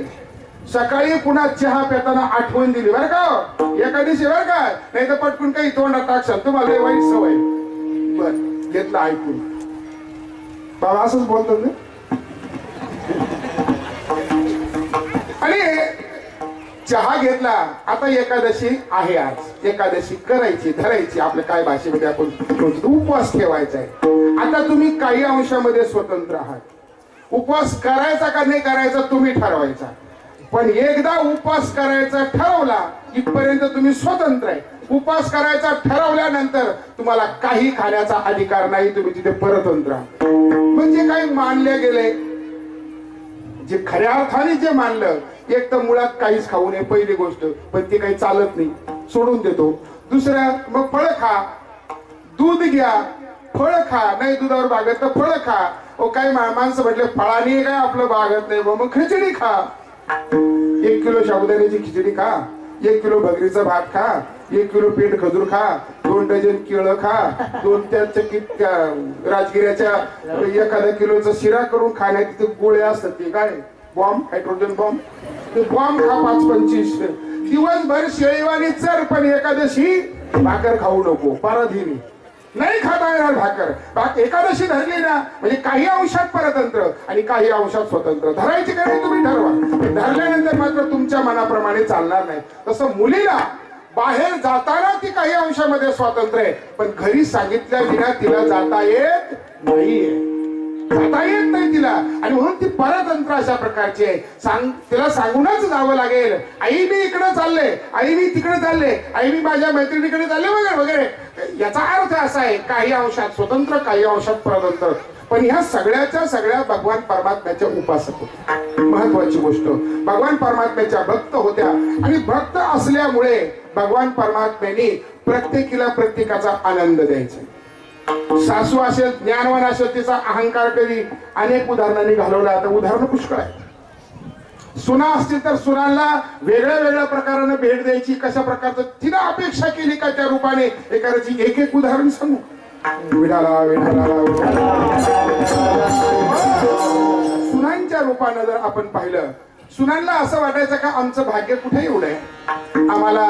सकाळी पुन्हा चहा पिताना आठवण दिली बरं का एकादशी बरं का, नाही तर पटकून काही तोंडात टाकशाल तुम्हाला लय वाईट सवय. बर घेतलं ऐकून. बाबा असंच बोलतात ना. आणि चहा घेतला. आता एकादशी आहे, आज एकादशी करायची धरायची. आपल्या काय भाषेमध्ये आपण उपवास ठेवायचा आहे. आता तुम्ही काही अंशामध्ये स्वतंत्र आहात. उपवास करायचा का नाही करायचा तुम्ही ठरवायचा. पण एकदा उपवास करायचा ठरवला इथपर्यंत तुम्ही स्वतंत्र आहे. उपवास करायचा ठरवल्यानंतर तुम्हाला काही खाण्याचा अधिकार नाही. तुम्ही तिथे परतंत्र आहात. म्हणजे काय मानले गेले, जे खऱ्या अर्थाने जे मानलं, एक तर मुळात काहीच खाऊ नये पहिली गोष्ट, पण ते काही चालत नाही सोडून देतो. दुसरं मग फळ खा, दूध घ्या, फळ खा, नाही दुधावर भागत तर फळ खा. ओ काही माणसं म्हटले फळाने काय आपलं भागत नाही, मग खिचडी खा. 1 किलो साबुदाण्याची खिचडी खा, 1 किलो भगरीचा भात खा, 1 किलो पेट खजूर खा, 2 डझन केळं खा, 2 राजगिऱ्याच्या 1 किलोचा शिरा करून खाण्यात तिथे गोळे असतात. ते काय बॉम्ब, हायड्रोजन बॉम्ब, ते बॉम्ब खा 5-25 दिवसभर शेळीवाणी चर. पण एकादशी भाकर खाऊ नको. पराधीनी नाही खाता येणार भाकर. एकादशी धरली ना म्हणजे काही अंशात परतंत्र आणि काही अंशात स्वतंत्र. धरायची का नाही तुम्ही ठरवा. धरल्यानंतर मात्र तुमच्या मनाप्रमाणे चालणार नाही. तसं मुलीला बाहेर जाताना ती काही अंशामध्ये स्वातंत्र्य आहे, पण घरी सांगितल्या विना तिला जाता येत नाहीये. जाता येत नाही तिला. आणि म्हणून ती परतंत्र अशा प्रकारची आहे. तिला सांगूनच जावं लागेल, आई मी इकडे चालले, आई मी तिकडे चालले, आई मी माझ्या मैत्रिणीकडे चालले वगैरे वगैरे. याचा अर्थ असा आहे काही अंशात स्वतंत्र काही अंशात परतंत्र. पण ह्या सगळ्याच्या सगळ्या भगवान परमात्म्याच्या उपासक होत्या. महत्वाची गोष्ट, भगवान परमात्म्याच्या भक्त होत्या. आणि भक्त असल्यामुळे भगवान परमात्म्याने प्रत्येकीला प्रत्येकाचा आनंद द्यायचा. सासू असेल, ज्ञानवान असेल, तिचा अहंकार कधी अनेक उदाहरणांनी घालवला. आता उदाहरण पुष्कळ आहे. सुना असतील तर सुनांना वेगळ्या वेगळ्या प्रकाराने भेट द्यायची. कशा प्रकारचं तिने अपेक्षा केली का त्या रूपाने एखाद्याची एक उदाहरण सांगू. विठाला विठाला सुनांच्या रूपानं जर आपण पाहिलं, सुनांना असं वाटायचं का आमचं भाग्य कुठे एवढं आहे, आम्हाला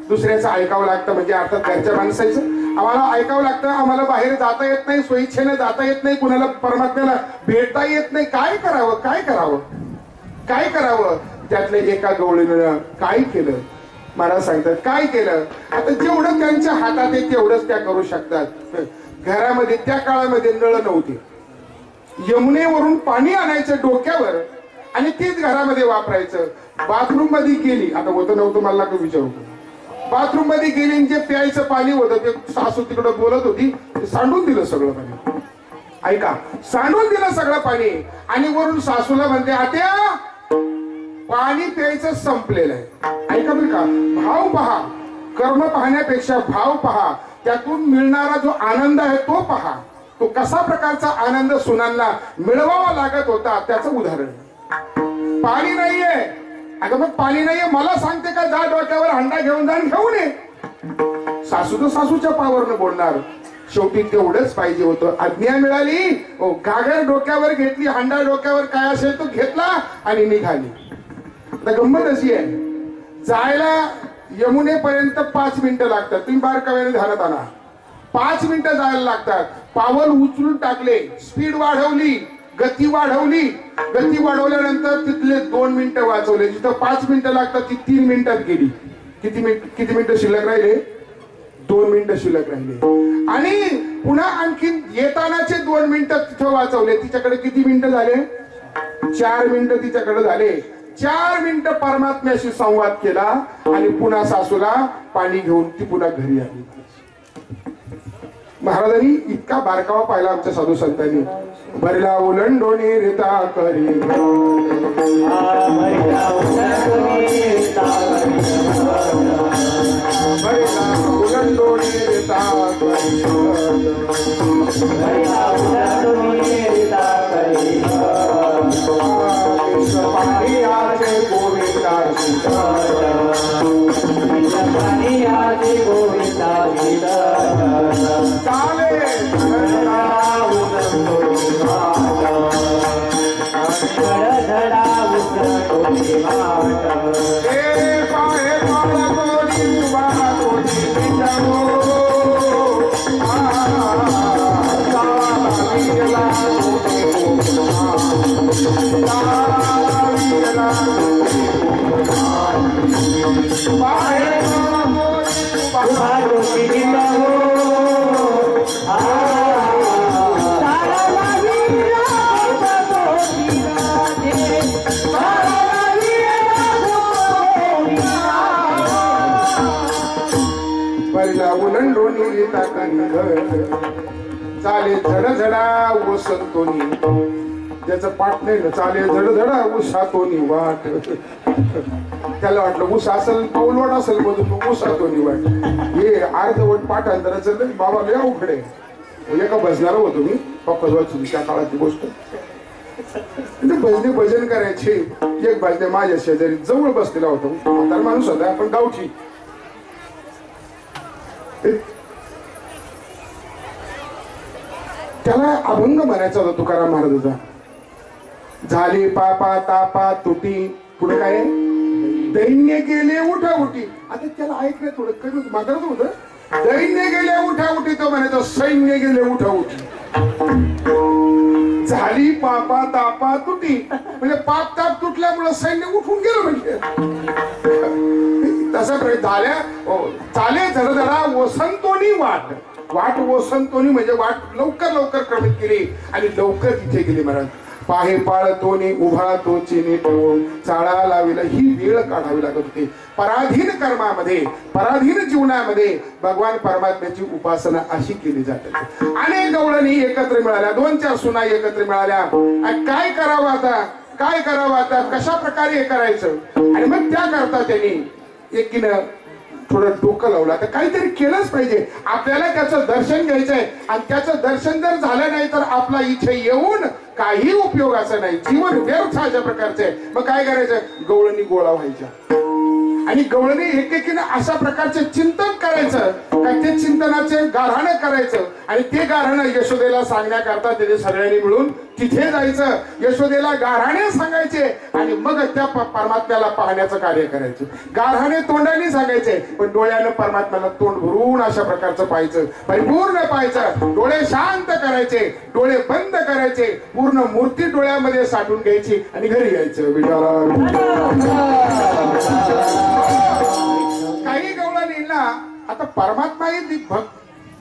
दुसऱ्याचं ऐकावं लागतं. म्हणजे अर्थात घरच्या माणसाचं आम्हाला ऐकावं लागतं. आम्हाला बाहेर जाता येत नाही, स्वइच्छेने जाता येत नाही, कुणाला परमात्म्याला भेटता येत नाही. काय करावं काय करावं काय करावं. त्यातल्या एका गवळीनं काय केलं मला सांगतात. काय केलं. आता जेवढं त्यांच्या हातात आहे तेवढंच त्या करू शकतात. घरामध्ये त्या काळामध्ये नळ नव्हते. यमुनेवरून पाणी आणायचं डोक्यावर आणि तेच घरामध्ये वापरायचं. बाथरूम मध्ये गेली, आता होतं नव्हतं मला का विचारू, बाथरूम मध्ये गेली जे प्यायचं पाणी होतं ते सासू तिकडं बोलत होती, सांडून दिलं सगळं पाणी. ऐका, सांडून दिलं सगळं पाणी. आणि वरून सासूला म्हणते आत्या पाणी प्यायचं संपलेलं आहे. ऐका बरं का, भाव पहा. कर्म पाहण्यापेक्षा भाव पहा. त्यातून मिळणारा जो आनंद आहे तो पहा. तो कसा प्रकारचा आनंद सुनांना मिळवावा लागत होता त्याचं उदाहरण. पाणी नाहीये, अगं मग पाणी नाहीये मला सांगते का जा डोक्यावर हंडा घेऊन जा घेऊन ये. सासू तर सासूच्या पावरनं बोलणार. शेवटी तेवढंच पाहिजे होतं. आज्ञा मिळाली, घागर डोक्यावर घेतली, हंडा डोक्यावर काय असेल तो घेतला आणि निघाली. आता गंमत अशी आहे, जायला यमुनेपर्यंत 5 मिनिटं लागतात. तुम्ही बारकाव्याने ध्यानात आणा. 5 मिनिटं जायला लागतात. पावल उचलून टाकले, स्पीड वाढवली, गती वाढवली. गती वाढवल्यानंतर तिथले 2 मिनिटं वाचवले. जिथं 5 मिनिटं लागतात ती 3 मिनिटात गेली. किती मिनिटं शिल्लक राहिले, 2 मिनिटं शिल्लक राहिले. आणि पुन्हा आणखीन येतानाचे 2 मिनिटं तिथं वाचवले. तिच्याकडे किती मिनिटं झाले, 4 मिनिटं तिच्याकडे झाले. 4 मिनिटं परमात्म्याशी संवाद केला आणि पुन्हा सासूला पाणी घेऊन ती पुन्हा घरी आली. महाराजांनी इतका बारकावा पाहिला आमच्या साधू संतांनी. भरला ओलंडोणी रिता करी, भरला ओलंडोणी रिता करी, चाले हे पाहे पाला कोणी उभा कोणी विटावो पहिला उलंडोनी ताकानी चाले झडझडा ओसंतोनी ज्याचं पाठ नाही ना चाले झडझडा उसातोनी वाट त्याला वाटलं ऊस असेल पाऊलवाट असेल मधून उसातोनी वाट हे अर्धवट पाठांतराचं नाही बाबा लय अवघड आहे एका भजनाला होतो मी पक्कजवळ त्या काळाची गोष्ट भजने भजन करायचे एक भजने माझ्या शेजारी जवळ बसलेला होता म्हातारा माणूस होता आपण गावठी त्याला अभंग म्हणायचा होता तुकाराम महाराजाचा झाली पापा तापा तुटी पुढे काय दैन्य गेले उठा उठी आता त्याला ऐकलं थोडं कमी मागच होतं दैन्य गेले उठा उठी तो म्हणायचा सैन्य गेले उठा उठी झाली पापा तापा तुटी म्हणजे पाप ताप तुटल्यामुळे सैन्य उठून गेलं म्हणजे तसा झाल्या चाले झडझडा ओसंतोनी वाट वाट ओसंतोनी म्हणजे वाट लवकर लवकर क्रमित केली आणि लवकर तिथे गेली महाराज पाहे पाळतोनी उभा तो चिनी चाळा लाविला ही वेळ काढावी लागत होती पराधीन कर्मामध्ये पराधीन जीवनामध्ये भगवान परमात्म्याची उपासना अशी केली जाते अनेक गवळणी एकत्र मिळाल्या 2-4 सुना एकत्र मिळाल्या काय करावं आता काय करावं आता कशा प्रकारे हे करायचं आणि मग त्या करता त्यांनी एकीनं थोडं डोकं लावलं तर काहीतरी केलंच पाहिजे आपल्याला त्याचं दर्शन घ्यायचंय आणि त्याचं दर्शन जर झालं नाही तर आपला इथे येऊन काही उपयोगाचं नाही जीवन व्यर्थ अशा प्रकारचं आहे मग काय करायचं गवळणी गोळा व्हायच्या आणि गवळणी एकेकीनं अशा प्रकारचे चिंतन करायचं का ते चिंतनाचे गाऱ्हाणे करायचं आणि ते गाऱ्हाणं यशोदेला सांगण्याकरता त्याने सगळ्यांनी मिळून तिथे जायचं यशोदेला गाऱ्हाणे सांगायचे आणि मग त्या परमात्म्याला पाहण्याचं कार्य करायचं गाऱ्हाणे तोंडाने सांगायचे पण डोळ्यानं परमात्म्याला तोंड भरून अशा प्रकारचं पाहायचं परिपूर्ण पाहायचं डोळे शांत करायचे डोळे बंद करायचे पूर्ण मूर्ती डोळ्यामध्ये साठवून घ्यायची आणि घरी यायचं काही गवळणींना आता परमात्मा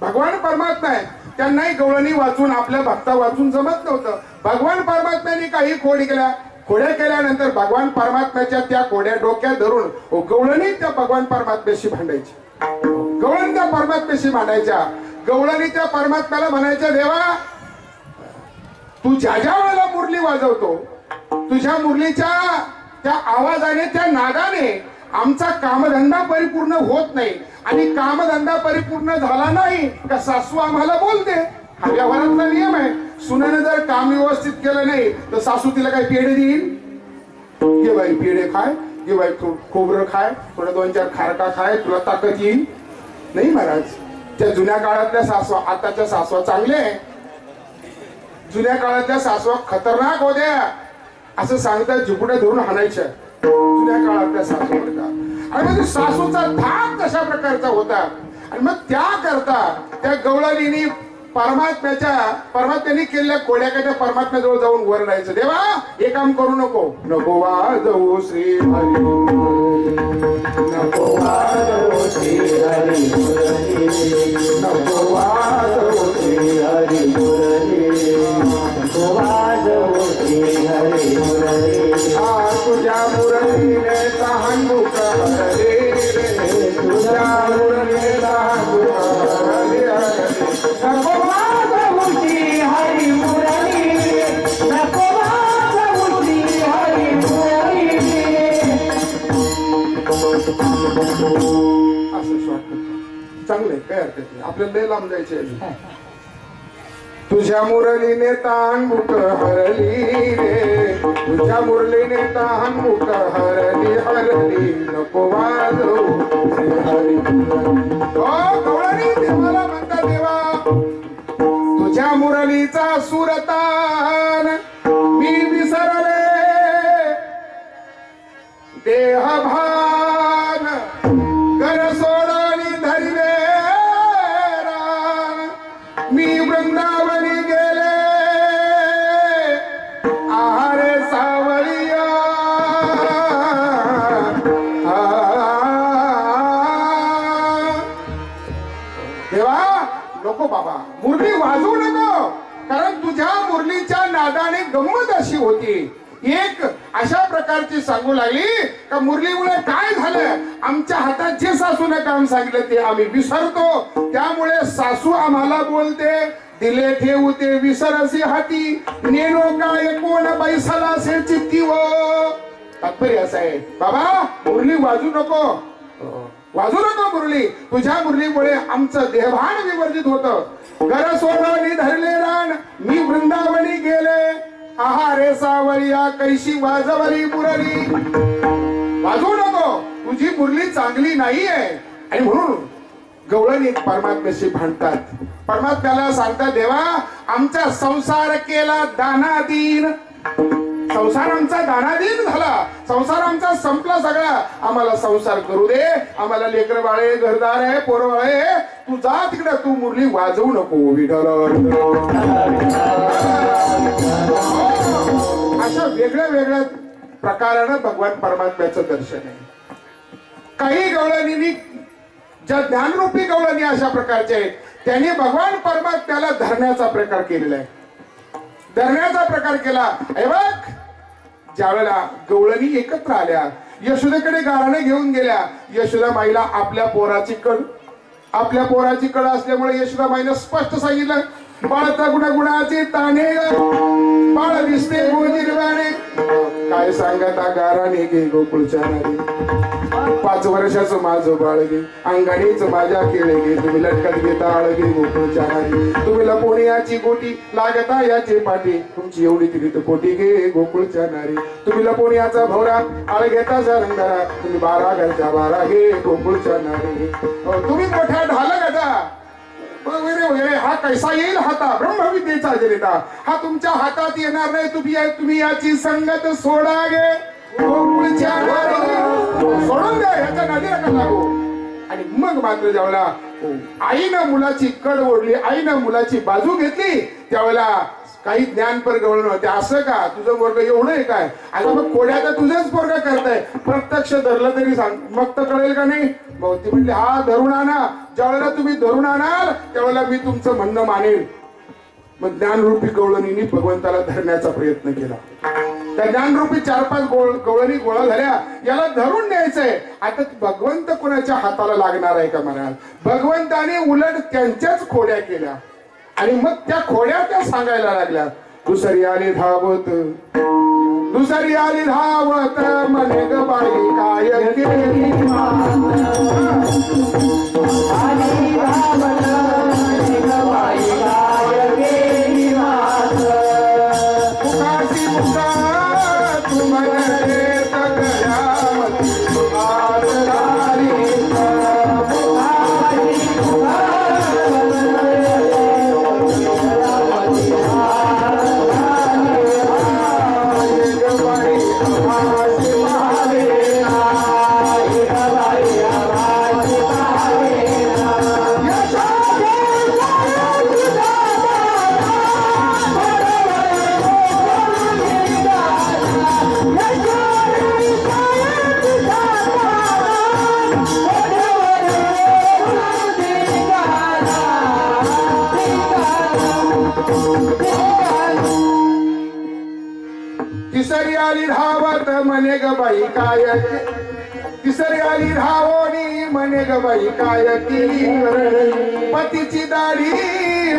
भगवान परमात्मा आहे त्यांनाही गवळणी वाचून आपल्या भक्ता वाचून जमत नव्हतं भगवान परमात्म्याने काही खोड्या केल्यानंतर भगवान परमात्म्याच्या त्या खोड्या डोक्यात धरून गवळणी त्या भगवान परमात्म्याशी भांडायची गवळणी त्या परमात्म्याशी भांडायच्या गवळणी त्या परमात्म्याला म्हणायच्या देवा तू ज्या ज्या वेळेला मुरली वाजवतो तुझ्या मुरलीच्या त्या आवाजाने त्या नादाने आमचा कामधंदा परिपूर्ण होत नाही आणि कामधंदा परिपूर्ण झाला नाही का सासू आम्हाला बोलते हा व्यवहारातला नियम आहे सुनेने जर काम व्यवस्थित केलं नाही तर सासू तिला काय पेढे देईल घे बाई पेढे खाय घे बाई खोबरं खाय थोडं 2-4 खारका खाय तुला ताकद येईल नाही महाराज त्या जुन्या काळातल्या सासवा आताच्या सासवा चांगले आहे जुन्या काळातल्या सासवा खतरनाक होत्या असं सांगतात झुपड्या धरून हाणायच्या जुन्या काळातल्या सासू आणि मग सासूचा धाक कशा प्रकारचा होता आणि मग त्या करता त्या गवळणीने परमात्म्याने केलेल्या कोड्याकाच्या परमात्म्याजवळ जाऊन वरडायचं देवा हे काम करू नको वाजवू श्री हरी नको वाजवू श्री हरी नको वाजवू श्री हरी नको वाजवू श्री हरी तुझ्या मुरलीने तहान मुख हरले तुझ्या मुरलीने तहान मुख हरले नको वाजवू श्री हरी मुरली नको वाजवू श्री हरी मुरली असं वाटतं चांगलंय काय हरकत नाही आपल्याला लय लांब जायचे तुझ्या मुरलीने तान मुख हरली रे तुझ्या मुरलीने तान मुख हरली नको वाजवू श्री हरी गवळणी मुरलीचा सुरतान मी विसरले देहभान घर सोडून धरले रान मी वृंदावनी गेले आहारे सावळिया देवा नको बाबा मुरली वाजवू नको कारण तुझ्या मुरलीच्या नादाने गंमत अशी होती एक अशा प्रकारची सांगू लागली का मुरलीमुळे काय झालं आमच्या हातात जे सासूने काम सांगितलं ते आम्ही विसरतो त्यामुळे सासू आम्हाला बोलते दिले ठेवू ते विसरसी हाती नेनो काय कोण बैसाला असेल चित्ती व तात्पर्य असं आहे बाबा मुरली वाजू नको मुरली तुझ्या मुरलीमुळे आमचं देहभान विवर्जित होतं घर सोडवणी धरले रान मी वृंदावनी गेले आहारे सावळिया कैशी वाजवली मुरली वाजवू नको तुझी मुरली चांगली नाहीये आणि म्हणून गवळणी परमात्म्याशी भांडतात परमात्म्याला सांगतात देवा आमचा संसार केला दानादीन संसार आमचा दानादीन झाला संसार आमचा संपला सगळा आम्हाला संसार करू दे आम्हाला लेकर बाळे घरदार आहे पोरं बाळे तू जा तिकडे तू मुरली वाजवू नको विठ्ठल अशा वेगळ्या वेगळ्या प्रकारानं भगवान परमात्म्याचं दर्शन आहे काही गवळणींनी ज्या ज्ञानरूपी गवळणी अशा प्रकारचे आहेत त्यांनी भगवान परमात्म्याला धरण्याचा प्रकार केलेला आहे धरण्याचा प्रकार केला हे बघ ज्या वेळेला गवळणी एकत्र आल्या यशोदेकडे गाराने घेऊन गेल्या यशोदा माईला आपल्या पोराची कळ असल्यामुळे यशोदा माईनं स्पष्ट सांगितलं बाळता गुणाचे ताने बाळ दिसते गोजिरवाने काय सांगता गाराने घे गोकुळच्या नारी 5 वर्षाचं माझं बाळ घे अंगाणीच माझ्या केळे घे तुम्ही लटकत घेता आळ घे गोकुळच्या नारी तुम्ही लपोण्याची गोटी लागता याची पाठी तुमची एवढी तिरीत पोटी घे गोकुळच्या नारी तुम्ही लपोण्याचा भवरा आळ घेता रंगारा तुम्ही 12 घरच्या 12 घे गोकुळच्या नारी तुम्ही मोठ्या ढाल घेता वगैरे वगैरे हा कैसा येईल हाता ब्रह्मविद्येचा जनिता हा तुमच्या हातात येणार नाही तुम्ही याची संगत सोडा गे गोकुळच्या नारी सोडून द्या ह्याच्या नादी नका लागू आणि मग मात्र ज्यावेळेला आईनं मुलाची कड ओढली आईनं मुलाची बाजू घेतली त्यावेळेला काही ज्ञानपर गवळण होते असं का तुझं वर्ग एवढं आहे काय आता मग कोड्या तर तुझंच पोरग करताय प्रत्यक्ष धरलं तरी सांग मग तर कळेल का नाही मग ती म्हणली हा धरून आणा ज्यावेळेला तुम्ही धरून आणाल त्यावेळेला मी तुमचं म्हणणं मानेल मग ज्ञानरूपी गवळणींनी भगवंताला धरण्याचा प्रयत्न केला त्या ज्ञानरूपी 4-5 गवळणी गोळा झाल्या याला धरून न्यायचंय आता भगवंत कोणाच्या हाताला लागणार आहे का म्हणाल भगवंताने उलट त्यांच्याच खोड्या केल्या आणि मग त्या खोड्या त्या सांगायला लागल्या दुसरी आली धावत म्हणे ग बाई काय केली तिसरी आली धावत म्हणे ग बाई काय तिसरी आली धावणी म्हणे ग बाई काय केली पतीची दाढी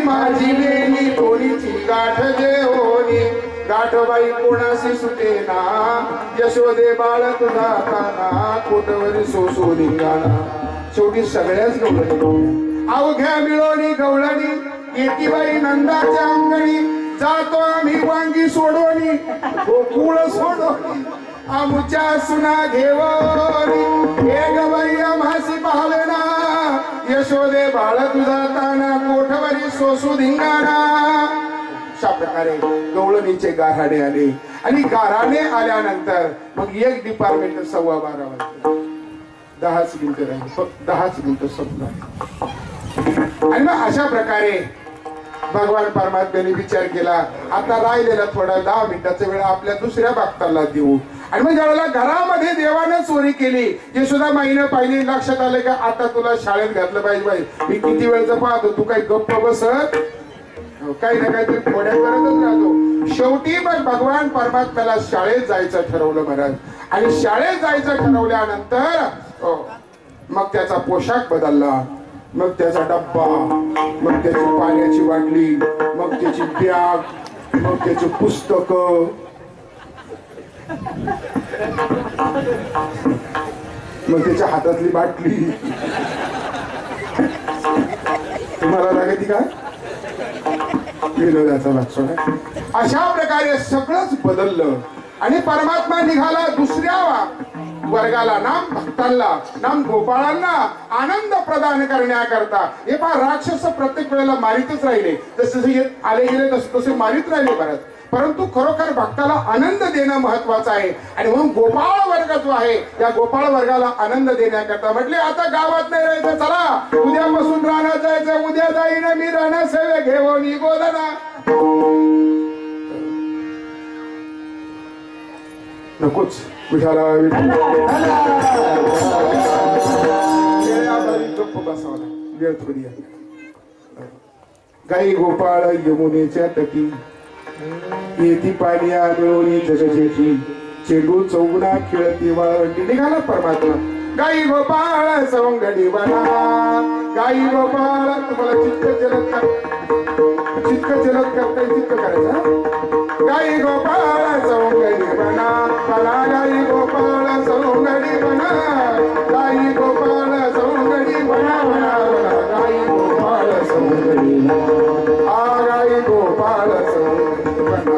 माझी लेणी थोडीची गाठ जेवणी गाठ बाई कोणाशी सुटेना यशोदे बाळ तुझा काना कोटवरी सोसू निघाला शेवटी सगळ्याच गवळणी अवघ्या मिळवणी गवळणी येती बाई नंदाच्या अंगणी जातो आम्ही वांगी सोडवणी गोकुळ सोडवणी आमुच्या सुना घेवणी एक बाई आम्हासी पाहवेना यशोदे बाळ तुझा ताना कोठवरी सोसू धिंगाणा प्रकारे गवळणीचे गाऱ्हाणे आले आणि गाऱ्हाणे आल्यानंतर मग एक डिपार्टमेंट 12:15 वाजता 10च मिनिटं राहिली, फक्त 10च मिनिटं संपणार. आणि मग अशा प्रकारे भगवान परमात्म्याने विचार केला, आता राहिलेला थोडा 10 मिनिटाचा वेळ आपल्या दुसऱ्या भक्ताला देऊ. आणि मग ज्यावेळेला घरामध्ये देवानं चोरी केली, यशोदा माईनं पाहिली, लक्षात आलं का आता तुला शाळेत घातलं पाहिजे. बाई मी किती वेळचं पाहतो, तू काही गप्प बसत काही ना काहीतरी खोड्या करतच राहतो. शेवटी मग भगवान परमात्म्याला शाळेत जायचं ठरवलं महाराज. आणि शाळेत जायचं ठरवल्यानंतर मग त्याचा पोशाख बदलला, मग त्याचा डब्बा, मग त्याची पाण्याची बाटली, मग त्याची बॅग, मग त्याची पुस्तक, मग त्याच्या हातातली बाटली. तुम्हाला लागती का विनोदाचा भाग सोडा. अशा प्रकारे सगळंच बदललं आणि परमात्मा निघाला दुसऱ्या वर्गाला, नाम भक्तांना, नाम गोपाळांना आनंद प्रदान करण्याकरता. हे पहा, राक्षस प्रत्येक वेळेला मारितच राहिले, जसे जसे आले गेले तसे तसे मारित राहिले परत, परंतु खरोखर भक्ताला आनंद देणं महत्वाचं आहे. आणि म्हणून गोपाळ वर्ग जो आहे, या गोपाळ वर्गाला आनंद देण्याकरता म्हटले आता गावात नाही राहायचं, चला उद्यापासून राहण्यात जायचं. उद्या जाईन मी राहण्या सेवे घेऊन गोदना. नकोच विठाला गप्प बसावला वेळ थोडी आहे. गाई गोपाळ यमुनेच्या तटी येती पाणी मिळवणी जगजेची, चेंडू चौगुणा खेळती वाळवंटी. निघाला परमात्मा. गाई गोपाळ सवंगडी बना, गाई गोपाळ. तुम्हाला चित्त जलद करता चित्त करायचं. गाई गोपाळ सवंगडी बना, बना गाई गोपाळ सवंगडी बना, गाई गोपाळ सवंगडी बना, बना बना गाई गोपाळ सवंगडी बना, आ गाई गोपाळ सवंगडी बना.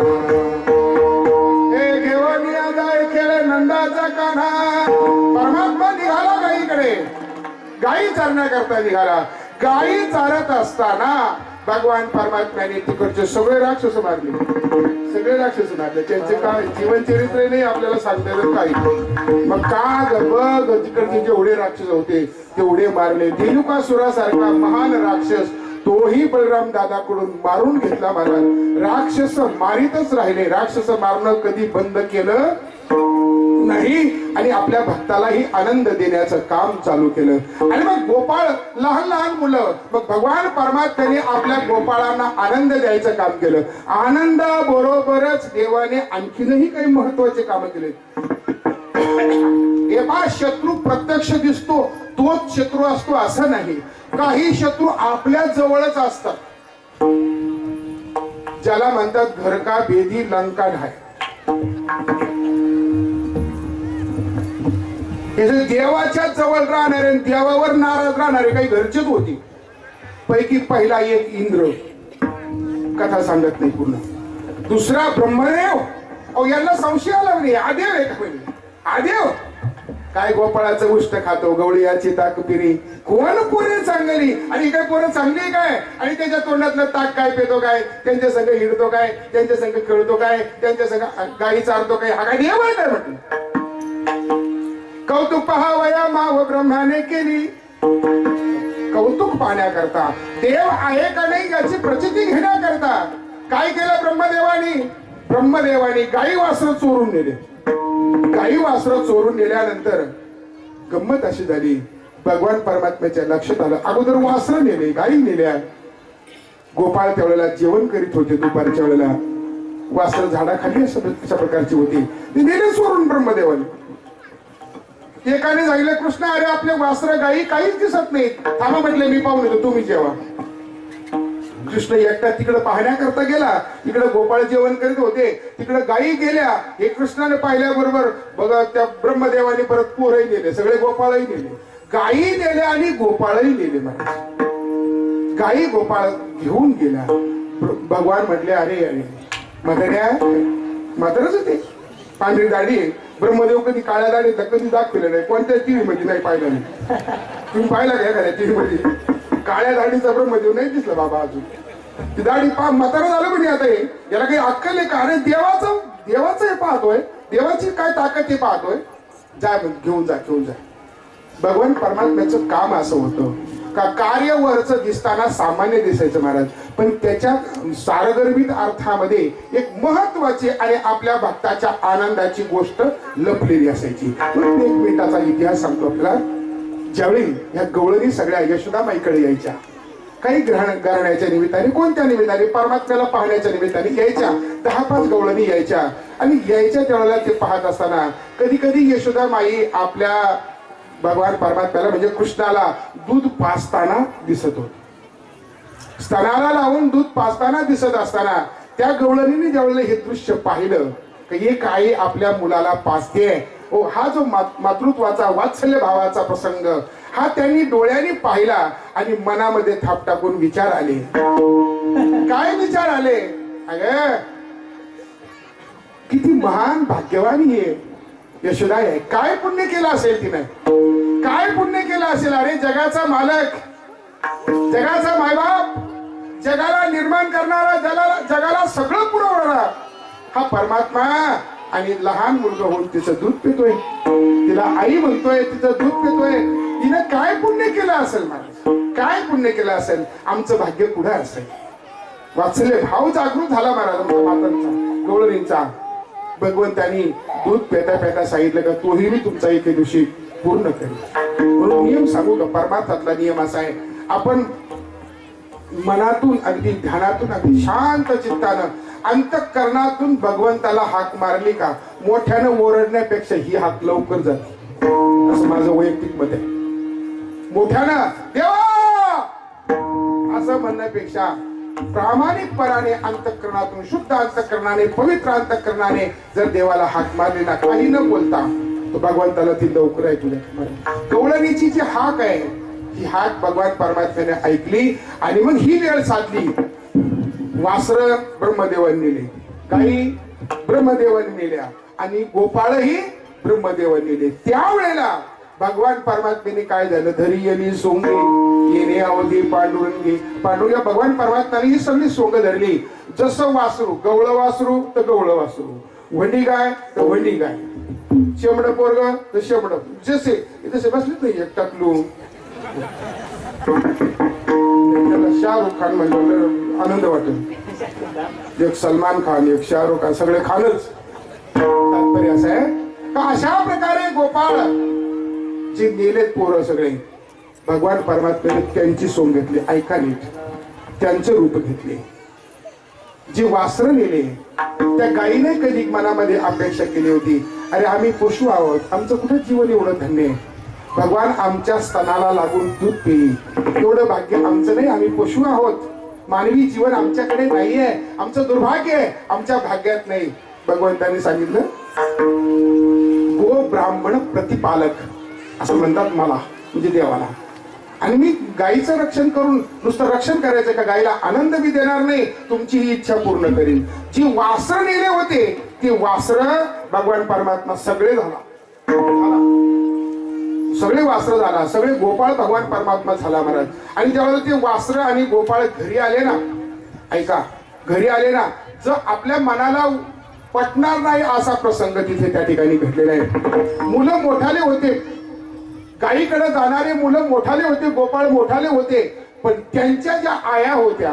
हे घेऊन या जाय खेळ नंदाचा कान्हा. परमात्मा निघाला गाईकडे, गाई चरण्याकरता निघाला. गाई चारत असताना भगवान परमात्म्याने तिकडचे सगळे राक्षस मारले, सगळे राक्षस मारले. त्यांचे काय जीवनचरित्र नाही आपल्याला सांगता येत काही. मग का बघ तिकडचे जेवढे राक्षस होते तेवढे मारले. धेनुकासुरासारखा महान राक्षस तोही बलराम दादाकडून मारून घेतला महाराज. राक्षस मारीतच राहिले, राक्षस मारणं कधी बंद केलं नाही आणि आपल्या भक्तालाही आनंद देण्याचं काम चालू केलं. आणि मग गोपाळ लहान लहान मुलं, मग भगवान परमात्म्याने आपल्या गोपाळांना आनंद द्यायचं काम केलं. आनंद बरोबरच देवाने आणखीनही काही महत्वाचे काम केले. एका शत्रू प्रत्यक्ष दिसतो तोच शत्रू असतो असं नाही. काही शत्रू आपल्या जवळच असतात, ज्याला म्हणतात घर का बेदी लंका ढाय. देवाच्या जवळ राहणारे, देवावर नाराज राहणारे काही घरचेच होते. पैकी पहिला एक इंद्र, कथा सांगत नाही पूर्ण. दुसरा ब्रह्मदेव. अहो यांना संशय आला नाही, आदेव आहे का पहिले? आदेव काय गोपाळाचं उष्ट खातो, गवळीयाची ताक पिरी, कोण पोरे चांगली आणि काय पोरं चांगली काय, आणि त्याच्या तोंडातलं ताक काय पेतो काय, त्यांच्या संग हिडतो काय, त्यांच्या संग खेळतो काय, त्यांच्या संग गाई चारतो काय, हा काय देव आहे काय म्हटलं. कौतुक पहावया माव ब्रह्माने केली. कौतुक पाहण्याकरता, देव आहे का नाही याची प्रचिती घेण्याकरता काय केलं ब्रह्मदेवानी गाई वासरं चोरून नेले. गाई वासरं चोरून नेल्यानंतर गंमत अशी झाली, भगवान परमात्म्याच्या लक्षात आलं. अगोदर वासरं नेले, गाई नेल्या. गोपाळ त्यावेळेला जेवण करीत होते दुपारच्या वेळेला. वासरं झाडाखाली अशा प्रकारची होती, ते नेले चोरून ब्रह्मदेवाने. एकाने सांगितलं, कृष्ण अरे आपले वासरं गाई काहीच दिसत नाही, थांबा म्हटले मी पाहून येतो, तुम्ही जेवा. कृष्ण एकटा तिकडे पाहण्याकरता गेला. तिकडे गोपाळ जेवण करीत होते, तिकडे गायी गेल्या. हे कृष्णाने पाहिल्याबरोबर बघा त्या ब्रह्मदेवाने परत पोरही नेले, सगळे गोपाळही नेले. गायी नेल्या आणि गोपाळही नेले महाराज. गायी गोपाळ घेऊन गेला. भगवान म्हटले, अरे अरे म्हाताऱ्या, म्हातारच होते, पांढरी दाढी. ब्रह्मदेव कधी काळ्या दाढीत कधी दाखवलं नाही, कोणत्याच टीव्ही मध्ये नाही पाहिलं नाही. तुम्ही पाहिला का एखाद्या टीव्ही मध्ये काळ्या दाढीचा ब्रह्मदेव नाही दिसला बाबा अजून. ती दाढी पा म्हातारा झालं म्हणजे आता हे याला काही अक्कल आहे का? अरे देवाचं हे पाहतोय, देवाची काय ताकद हे पाहतोय. जा घेऊन जा. भगवान परमात्म्याचं काम असं होतं का कार्य वरचं दिसताना सामान्य दिसायचं महाराज, पण त्याच्या सारगर्भित अर्थामध्ये एक महत्वाची आणि आपल्या भक्ताच्या आनंदाची गोष्ट लपलेली असायची. म्हणून 1 मिनिटाचा इतिहास सांगतो आपल्याला. ज्यावेळी या गवळणी सगळ्या यशोदामाईकडे यायच्या, काही ग्रहण करण्याच्या निमित्ताने, कोणत्या निमित्ताने, परमात्म्याला पाहण्याच्या निमित्ताने यायच्या. 10-5 गवळणी यायच्या आणि यायच्या त्यावेळेला ते पाहत असताना कधी कधी यशोदामाई आपल्या भगवान परमात्म्याला म्हणजे कृष्णाला दूध पाजताना दिसत होत. स्तनाला लावून दूध पाजताना दिसत असताना त्या गवळणीने ज्यावेळेला हे दृश्य पाहिलं की एक आई आपल्या मुलाला पाजते, हा जो मातृत्वाचा वात्सल्य भावाचा प्रसंग हा त्यांनी डोळ्यांनी पाहिला आणि मनामध्ये थाप टाकून विचार आले. काय विचार आले? अगं किती महान भाग्यवान ही यशोदा आहे. काय पुण्य केलं असेल तिने, काय पुण्य केलं असेल? अरे जगाचा मालक, जगाचा मायबाप, जगाला निर्माण करणारा, जगाला सगळं पुरवणारा हा परमात्मा, आणि लहान मुलगा होऊन तिचं दूध पितोय, तिला आई म्हणतोय, तिचं दूध पितोय. तिने काय पुण्य केलं असेल? महाराज काय पुण्य केलं असेल? आमचं भाग्य पुढे असेल. वात्सल्य भाव जागृत झाला महाराज आमच्या मातांचा, गवळणींचा. भगवंतानी दूध पेता पेता सांगितलं का तोही मी तुमचा एके दिवशी पूर्ण करेल. म्हणून नियम सांगू का? परमार्थातला नियम असा आहे, आपण मनातून अगदी ध्यानातून अगदी शांत चित्तानं अंतःकरणातून भगवंताला हाक मारली का मोठ्यानं ओरडण्यापेक्षा ही हाक लवकर जाते, असं माझं वैयक्तिक मत आहे. मोठ्यानं देवा असं म्हणण्यापेक्षा प्रामाणिकपणाने अंतःकरणातून, शुद्ध अंतःकरणाने, पवित्र अंतःकरणाने जर देवाला हाक मारली ना, काही न बोलता, तो भगवंताला ती लवकर आहे तुझ्या. गवळणीची जी हाक आहे ही हाक भगवान परमात्म्याने ऐकली आणि मग ही वेळ साधली. वासर ब्रह्मदेवांनी नेले, गाई ब्रह्मदेवांनी नेल्या आणि गोपाळही ब्रह्मदेवांनी नेले. त्यावेळेला भगवान परमात्म्याने काय झालं? धरी येणी सोंगे येणे अवधी पांडुरंगी. पांडुरंग भगवान परमात्म्याने ही सगळी सोंग धरली. जसं वासरू, गवळ वासरू तर गवळ वासरू, वंडी गाय तर वंडी गाय, शेमड पोरग तर शेमड, जसे बसले नाही एक टाकलू. शाहरुख खान म्हणजे आनंद वाटेल, एक सलमान खान, एक शाहरुख खान, सगळे खानच. तात्पर्य असं आहे का अशा प्रकारे गोपाळ जे नेलेत पोरं सगळे भगवान परमात्म्याने त्यांची सोंग घेतली. ऐका नीट, त्यांचे रूप घेतले. जी वासरं नेले त्या गायीने कधी मनामध्ये अपेक्षा केली होती, अरे आम्ही पशु आहोत, आमचं कुठे जीवन एवढं धन्य आहे, भगवान आमच्या स्तनाला लागून दूध पिईल एवढं भाग्य आमचं नाही, आम्ही पशु आहोत, मानवी जीवन आमच्याकडे नाहीये, आमचं दुर्भाग्य आहे, आमच्या भाग्यात नाही. भगवंतांनी सांगितलं गो ब्राह्मण प्रतिपालक असं म्हणतात मला, म्हणजे देवाला. आणि मी गायीचं रक्षण करून नुसतं रक्षण करायचं का? गायीला आनंद मी देणार नाही, तुमची ही इच्छा पूर्ण करीन. जी वासरं नेले होते ती वासरं भगवान परमात्मा सगळे सगळे वासरं झाला, सगळे गोपाळ भगवान परमात्मा झाला महाराज. आणि ज्यावेळेला ते वासरं आणि गोपाळ घरी आले ना, ऐका, घरी आले ना, जर आपल्या मनाला पटणार नाही असा प्रसंग तिथे त्या ठिकाणी घडलेला आहे. मुलं मोठाले होते, गायीकडे जाणारे मुलं मोठाले होते, गोपाळ मोठाले होते, पण त्यांच्या ज्या आया होत्या,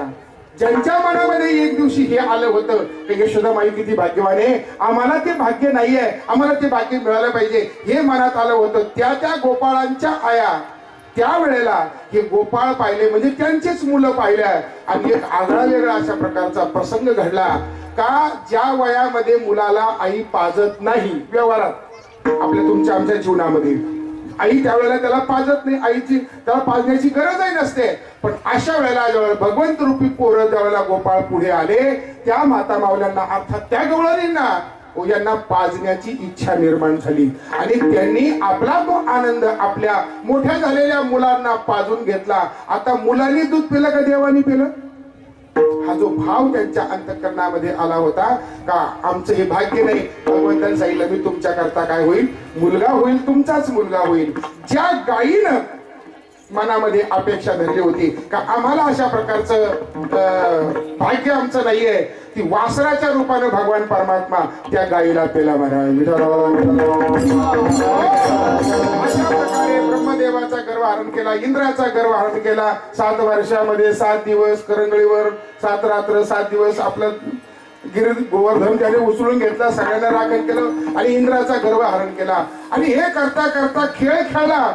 ज्यांच्या मनामध्ये एक दिवशी हे आलं होतं की यशोदामाई किती भाग्यवान आहे, आम्हाला ते भाग्य नाहीये, आम्हाला ते भाग्य मिळालं पाहिजे, हे मनात आलं होतं, त्या गोपाळांच्या आया त्यावेळेला हे गोपाळ पाहिले, म्हणजे त्यांचेच मुलं पाहिल्या. आणि एक आगळा वेगळा अशा प्रकारचा प्रसंग घडला का ज्या वयामध्ये मुलाला आई पाजत नाही, व्यवहारात आपल्या तुमच्या आमच्या जीवनामध्ये आई त्यावेळेला त्याला पाजत नाही, आईची त्याला पाजण्याची गरजही नसते. पण अशा वेळेला ज्यावेळेला भगवंत रूपी पोरं त्यावेळेला गोपाळ पुढे आले, त्या माता माऊल्यांना अर्थात त्या गवळणींना यांना पाजण्याची इच्छा निर्माण झाली आणि त्यांनी आपला तो आनंद आपल्या मोठ्या झालेल्या मुलांना पाजून घेतला. आता मुलांनी दूध पिलं का देवानी पिलं? हा जो भाव त्यांच्या अंतःकरणामध्ये आला होता का आमचं हे भाग्य नाही, भगवंतांनी सांगितलं मी तुमच्या करता काय होईल, मुलगा होईल, तुमचाच मुलगा होईल. ज्या गायीनं मनामध्ये अपेक्षा धरली होती का आम्हाला अशा प्रकारचं भाग्य आमचं नाहीये ती वासराच्या रूपाने भगवान परमात्मा त्या गायीला पेला महाराज अशा प्रकारे ब्रह्मदेवाचा गर्वहरण केला, इंद्राचा गर्वहरण केला. 7 वर्षामध्ये 7 दिवस करंगळीवर 7 रात्र 7 दिवस आपलं गोवर्धन त्याने उचलून घेतला, सगळ्यांना राखण केलं आणि इंद्राचा गर्वहरण केला. आणि हे करता करता खेळ खेळला.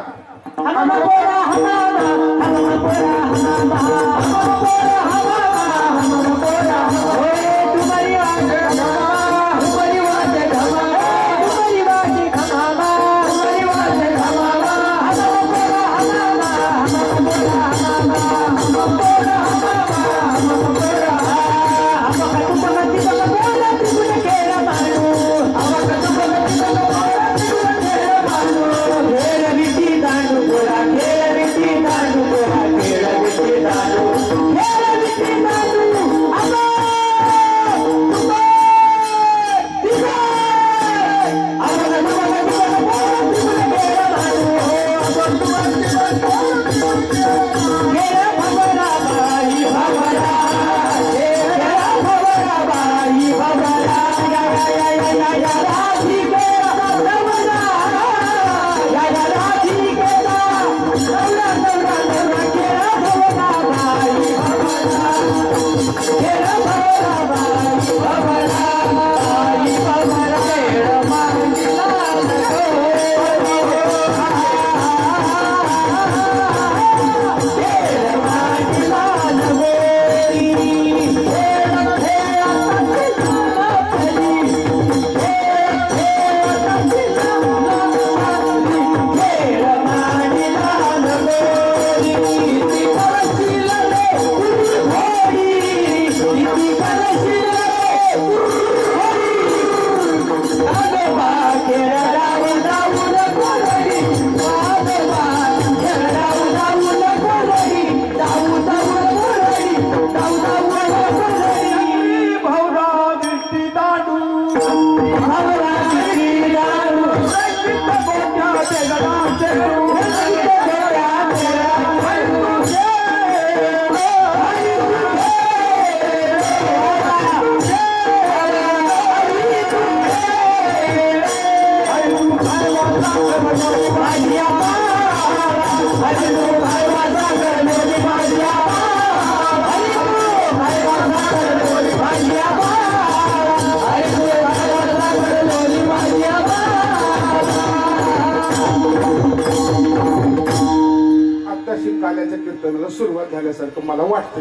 काल्याच्या कीर्तनाला सुरुवात झाल्यासारखं मला वाटतं.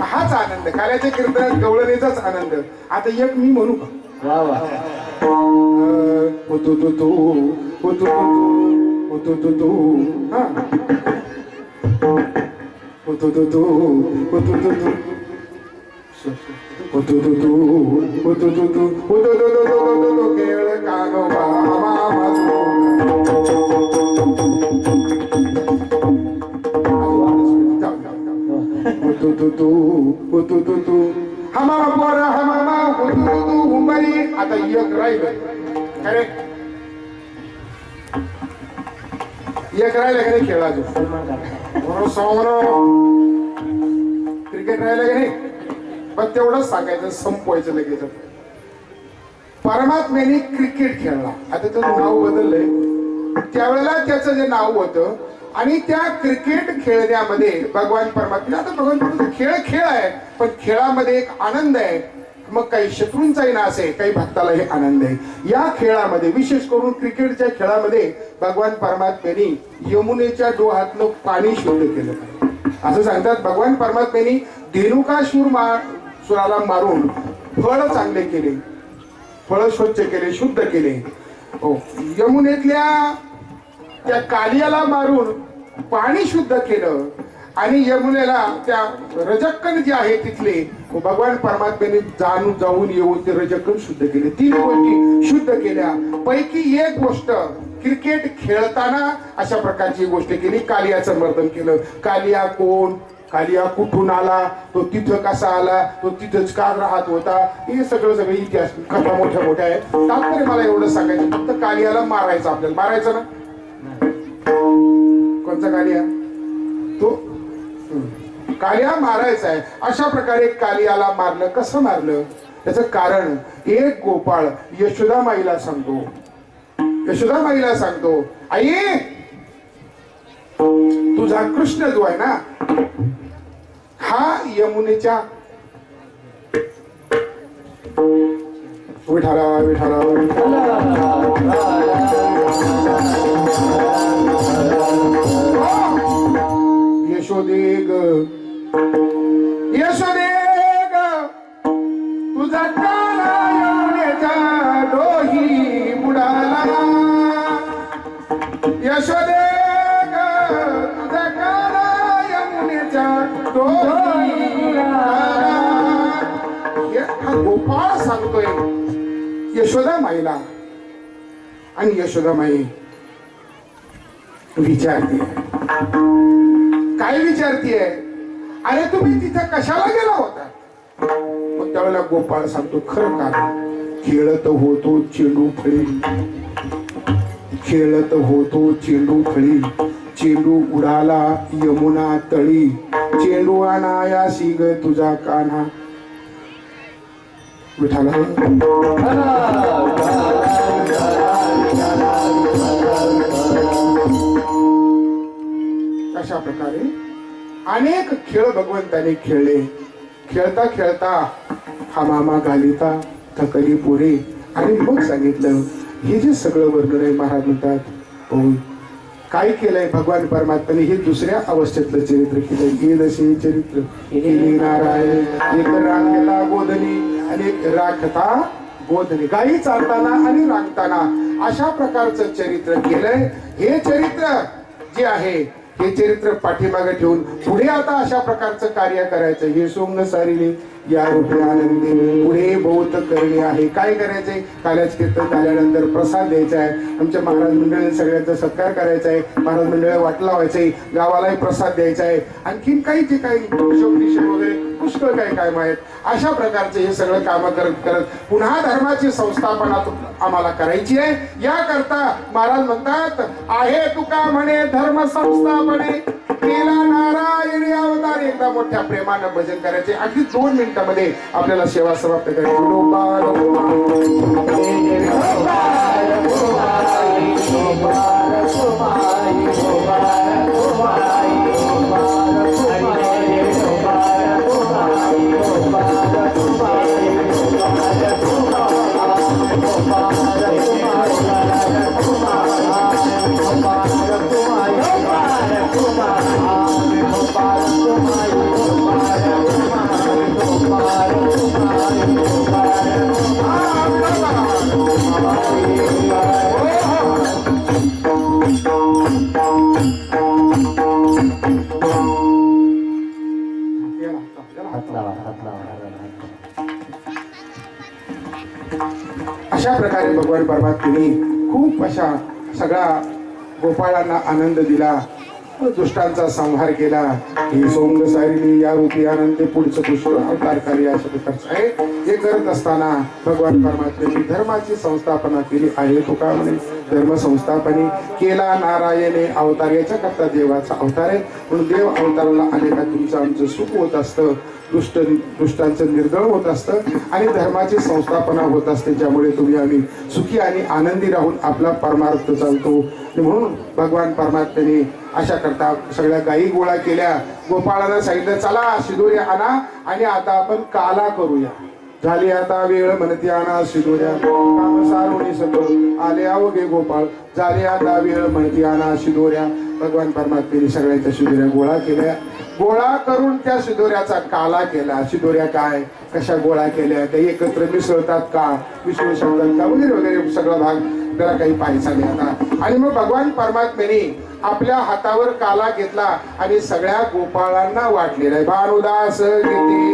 हाच आनंद काल्याच्या कीर्तनात गवळणीचाच आनंद. आता एक मी म्हणू का? होतो तो तो होतो होतो तो तो हा होतो तो तो होतो तो तो होतो तो तो होतो तो तो होतो तो तो केळ कानोबा आता एक राहिलं खरे एक राहिलं का नाही खेळाचं क्रिकेट राहिलं का नाही पण तेवढंच सांगायचं संपवायचं लगेच. परमात्म्याने क्रिकेट खेळला. आता त्याचं नाव बदललंय. त्यावेळेला त्याचं जे नाव होतं आणि त्या क्रिकेट खेळण्यामध्ये भगवान परमात्मा आता भगवान खेळ खेळ आहे पण खेळामध्ये एक आनंद आहे. मग काही शत्रूंचाही नाश आहे काही भक्तालाही आनंद आहे. या खेळामध्ये विशेष करून क्रिकेटच्या खेळामध्ये भगवान परमात्म्याने यमुनेच्या डोहातलं पाणी शुद्ध केलं. असं सांगतात भगवान परमात्म्याने धेनुकासुराला मारून फळ चांगले केले, फळ स्वच्छ केले, शुद्ध केले. हो यमुनेतल्या त्या कालियाला मारून पाणी शुद्ध केलं आणि यमुनेला त्या रजक्कन जे आहे तिथले भगवान परमात्म्याने जाऊन येऊन ते रजक्कन शुद्ध केले. 3 गोष्टी शुद्ध केल्या. पैकी एक गोष्ट क्रिकेट खेळताना अशा प्रकारची गोष्ट केली. कालियाचं मर्दन केलं. कालिया कोण, कालिया कुठून आला, तो तिथं कसा आला, तो तिथंच का राहत होता, हे सगळं इतिहास कथा मोठ्या मोठ्या आहे. तात्पर्य मला एवढं सांगायचं फक्त कालियाला मारायचं. आपल्याला मारायचं ना कोणचा कालिया तो कालिया मारायचा आहे. अशा प्रकारे कालियाला मारलं. कसं मारलं त्याचं कारण एक गोपाळ यशोदामाईला सांगतो. यशोदामाईला सांगतो, आई तुझा कृष्ण जो आहे ना हा यमुनेच्या विठाला विठाला यशोदे ग यशोदे ग तुझा काळा यमुनेच्या डोही बुडाला. यशोदे ग तुझा काळा यमुनेच्या डोही बुडाला. हा गोपाळ सांगतोय यशोदा माईला. आणि यशोदा माई विचारते, काय विचारतीये, अरे तुम्ही तिथे कशाला गेला होता. मग त्यावेळेला गोपाळ सांगतो, खरं कारण खेळत होतो चेंडू फळी, खेळत होतो चेंडू फळी, चेंडू उडाला यमुना तळी, चेंडू आणाया सिग तुझा कान्हा. विठाला अशा प्रकारे अनेक खेळ भगवंताने खेळले. खेळता खेळता हा मामा घालिता थकली पोरे. आणि मग सांगितलं हे जे सगळं वर्णन आहे. महाराज म्हणतात, हो काय केलंय भगवान परमात्म्याने हे दुसऱ्या अवस्थेतलं चरित्र केलंय. ये दशे चरित्र केले नारायण, एक रांगता गोधनी आणि एक राखता गोधनी. गाई चालताना आणि रांगताना अशा प्रकारचं चरित्र केलंय. हे चरित्र जे आहे हे चरित्र पाठीमागे ठेवून पुढे आता अशा प्रकारचं कार्य करायचं. हे सोंग सारिले या रूपे आनंदी पुढे बहुत करणे आहे. काय करायचंय, काल्याच कीर्तन झाल्यानंतर प्रसाद द्यायचा आहे. आमच्या महाराज मंडळी सगळ्यांचा सत्कार करायचा आहे. महाराज मंडळ वाट लावायचंय, गावालाही प्रसाद द्यायचा आहे. आणखीन काही जे काही शोभनिषेध वगैरे पुष्कळ काही काय माहित. अशा प्रकारचे हे सगळं काम करत करत पुन्हा धर्माची संस्थापना आम्हाला करायची आहे. याकरता महाराज म्हणतात, आहे तुका म्हणे धर्म संस्थापने केला नारायणी अवतार. एकदा मोठ्या प्रेमानं भजन करायचे. अगदी 2 मिनिटांमध्ये आपल्याला सेवा समाप्त करायची. अशा प्रकारे भगवान परमात्म्याने खूप अशा सगळ्या गोपाळांना आनंद दिला, दुष्टांचा संहार केला. ही सोंग सारिली या रूपी आनंद पुढचं पुष्प अवतार कार्य अशा प्रकारचं आहे. हे करत असताना भगवान परमात्म्याने धर्माची संस्थापना केली आहे. तुका म्हणे धर्म संस्थापने केला नारायणे अवतार. याच्या करता देवाचा अवतार आहे. म्हणून देव अवताराला आलेला तुमचं आमचं सुख होत असतं, दुष्टांचं निर्दळ होत असतं आणि धर्माची संस्थापना होत असते. ज्यामुळे तुम्ही आम्ही सुखी आणि आनंदी राहून आपला परमार्थ चालतो. म्हणून भगवान परमात्म्याने अशा करता सगळ्या गायी गोळा केल्या. गोपाळानं सांगितलं, चला शिदोऱ्या आणा आणि आता आपण काला करूया. झाली आता वेळ म्हणती आणा शिदोऱ्या, काम सारोणी सगळं आले अवघे गोपाळ. झाली आता वेळ म्हणती आणा शिदोऱ्या. भगवान परमात्म्याने सगळ्यांच्या शिदोऱ्या गोळा केल्या. गोळा करून त्या शिदोऱ्याचा काला केला. शिदोऱ्या काय कशा गोळा केल्या, त्या एकत्र मिसळतात का, मिसळू शकतात का वगैरे वगैरे सगळा भाग त्याला काही पाहायचा नाही आता. आणि मग भगवान परमात्म्याने आपल्या हातावर काला घेतला आणि सगळ्या गोपाळांना वाटलेला आहे. भानुदास गीते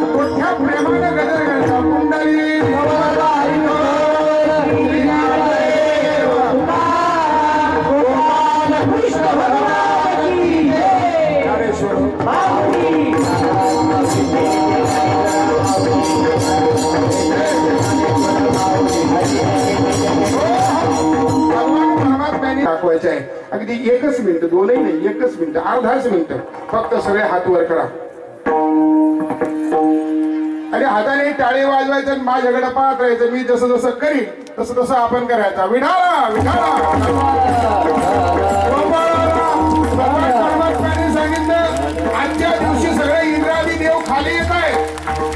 मोठ्या प्रेमानं गजर घालतात. करायचं आहे. अगदी 1 मिनिट, 2ही नाही, 1 मिनिट, अर्धाच मिनिट. फक्त सगळे हात वर करा आणि हाताने टाळी वाजवायचं आणि माझ्याकडे पाहत राहायचं. मी जसं जसं करीन तसं तसं आपण करायचं. विठाला विठाला. परमात्म्याने सांगितलं आजच्या दिवशी सगळे इंद्रादी देव खाली येत आहेत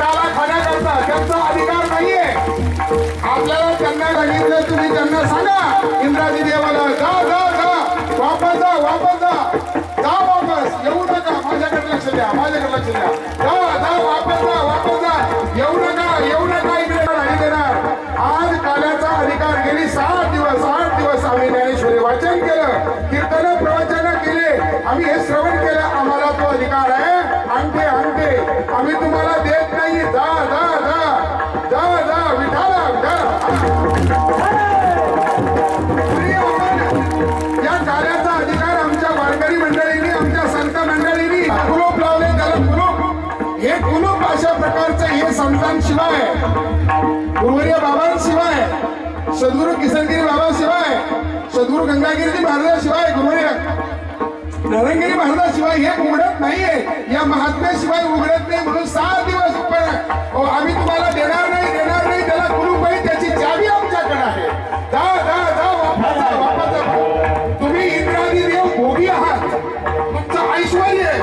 काला खाण्याकरता. त्यांचा अधिकार नाहीये. आपल्याला त्यांना सांगितलं तुम्ही त्यांना सांगा इंद्रादी देवाला जा जा जा वापस जा वापस जा जा वापस येऊ नका. माझ्याकडे लक्ष द्या, माझ्याकडे लक्ष द्या. जा जा वापस जा वापस जा. येऊ नका इकडे नाही देणार. आज काल्याचा अधिकार गेली 7 दिवस आम्ही ज्ञानेश्वरी वाचन केलं, कीर्तन प्रवचन केले, आम्ही हे श्रवण केलं. आम्हाला तो अधिकार आहे. अंगठे आम्ही तुम्हाला देत नाही. जा जा जा जा जा विठाला या कार्याचा अधिकार आमच्या वारकरी मंडळींनी, आमच्या संत मंडळींनी कुलूप लावले. त्याला कुलूप, हे कुलूप अशा प्रकारचं हे संतांशिवाय, गुरुवर्य बाबांशिवाय, सद्गुरू किसनगिरी बाबाशिवाय, सद्गुरू गंगागिरी महाराजाशिवाय, गुरुवर्य नारायणगिरी महाराजाशिवाय हे उघडत नाहीये. या महात्म्याशिवाय उघडत नाही. म्हणून 7 दिवस आम्ही तुम्हाला देणार नाही. त्याला कुलूप आहे, त्याची चावी आमच्याकडे आहे. जा जा जा वापस जा वापस जा. तुम्ही इंद्रादी देव भोगी आहात. तुमचं ऐश्वर्य आहे.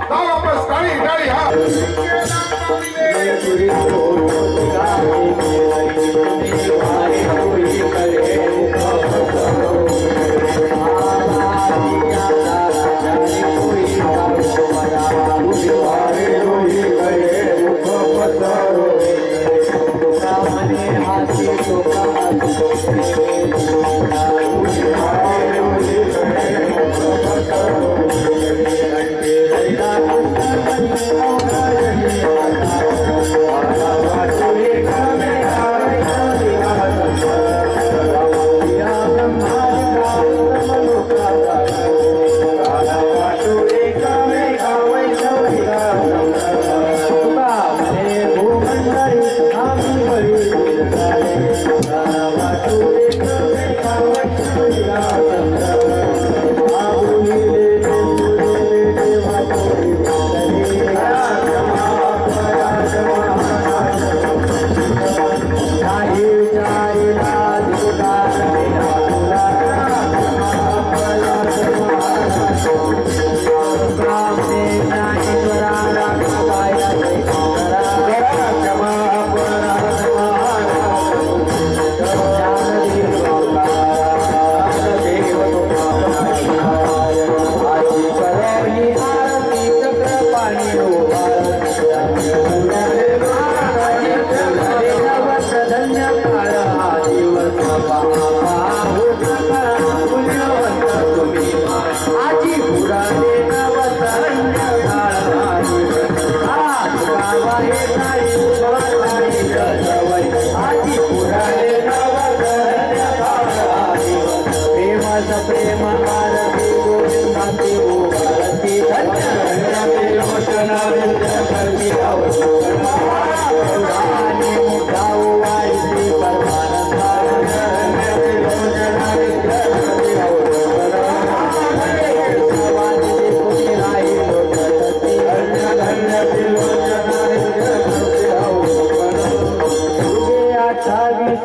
जा वापस. टाळी टाळी. हा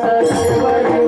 सर्व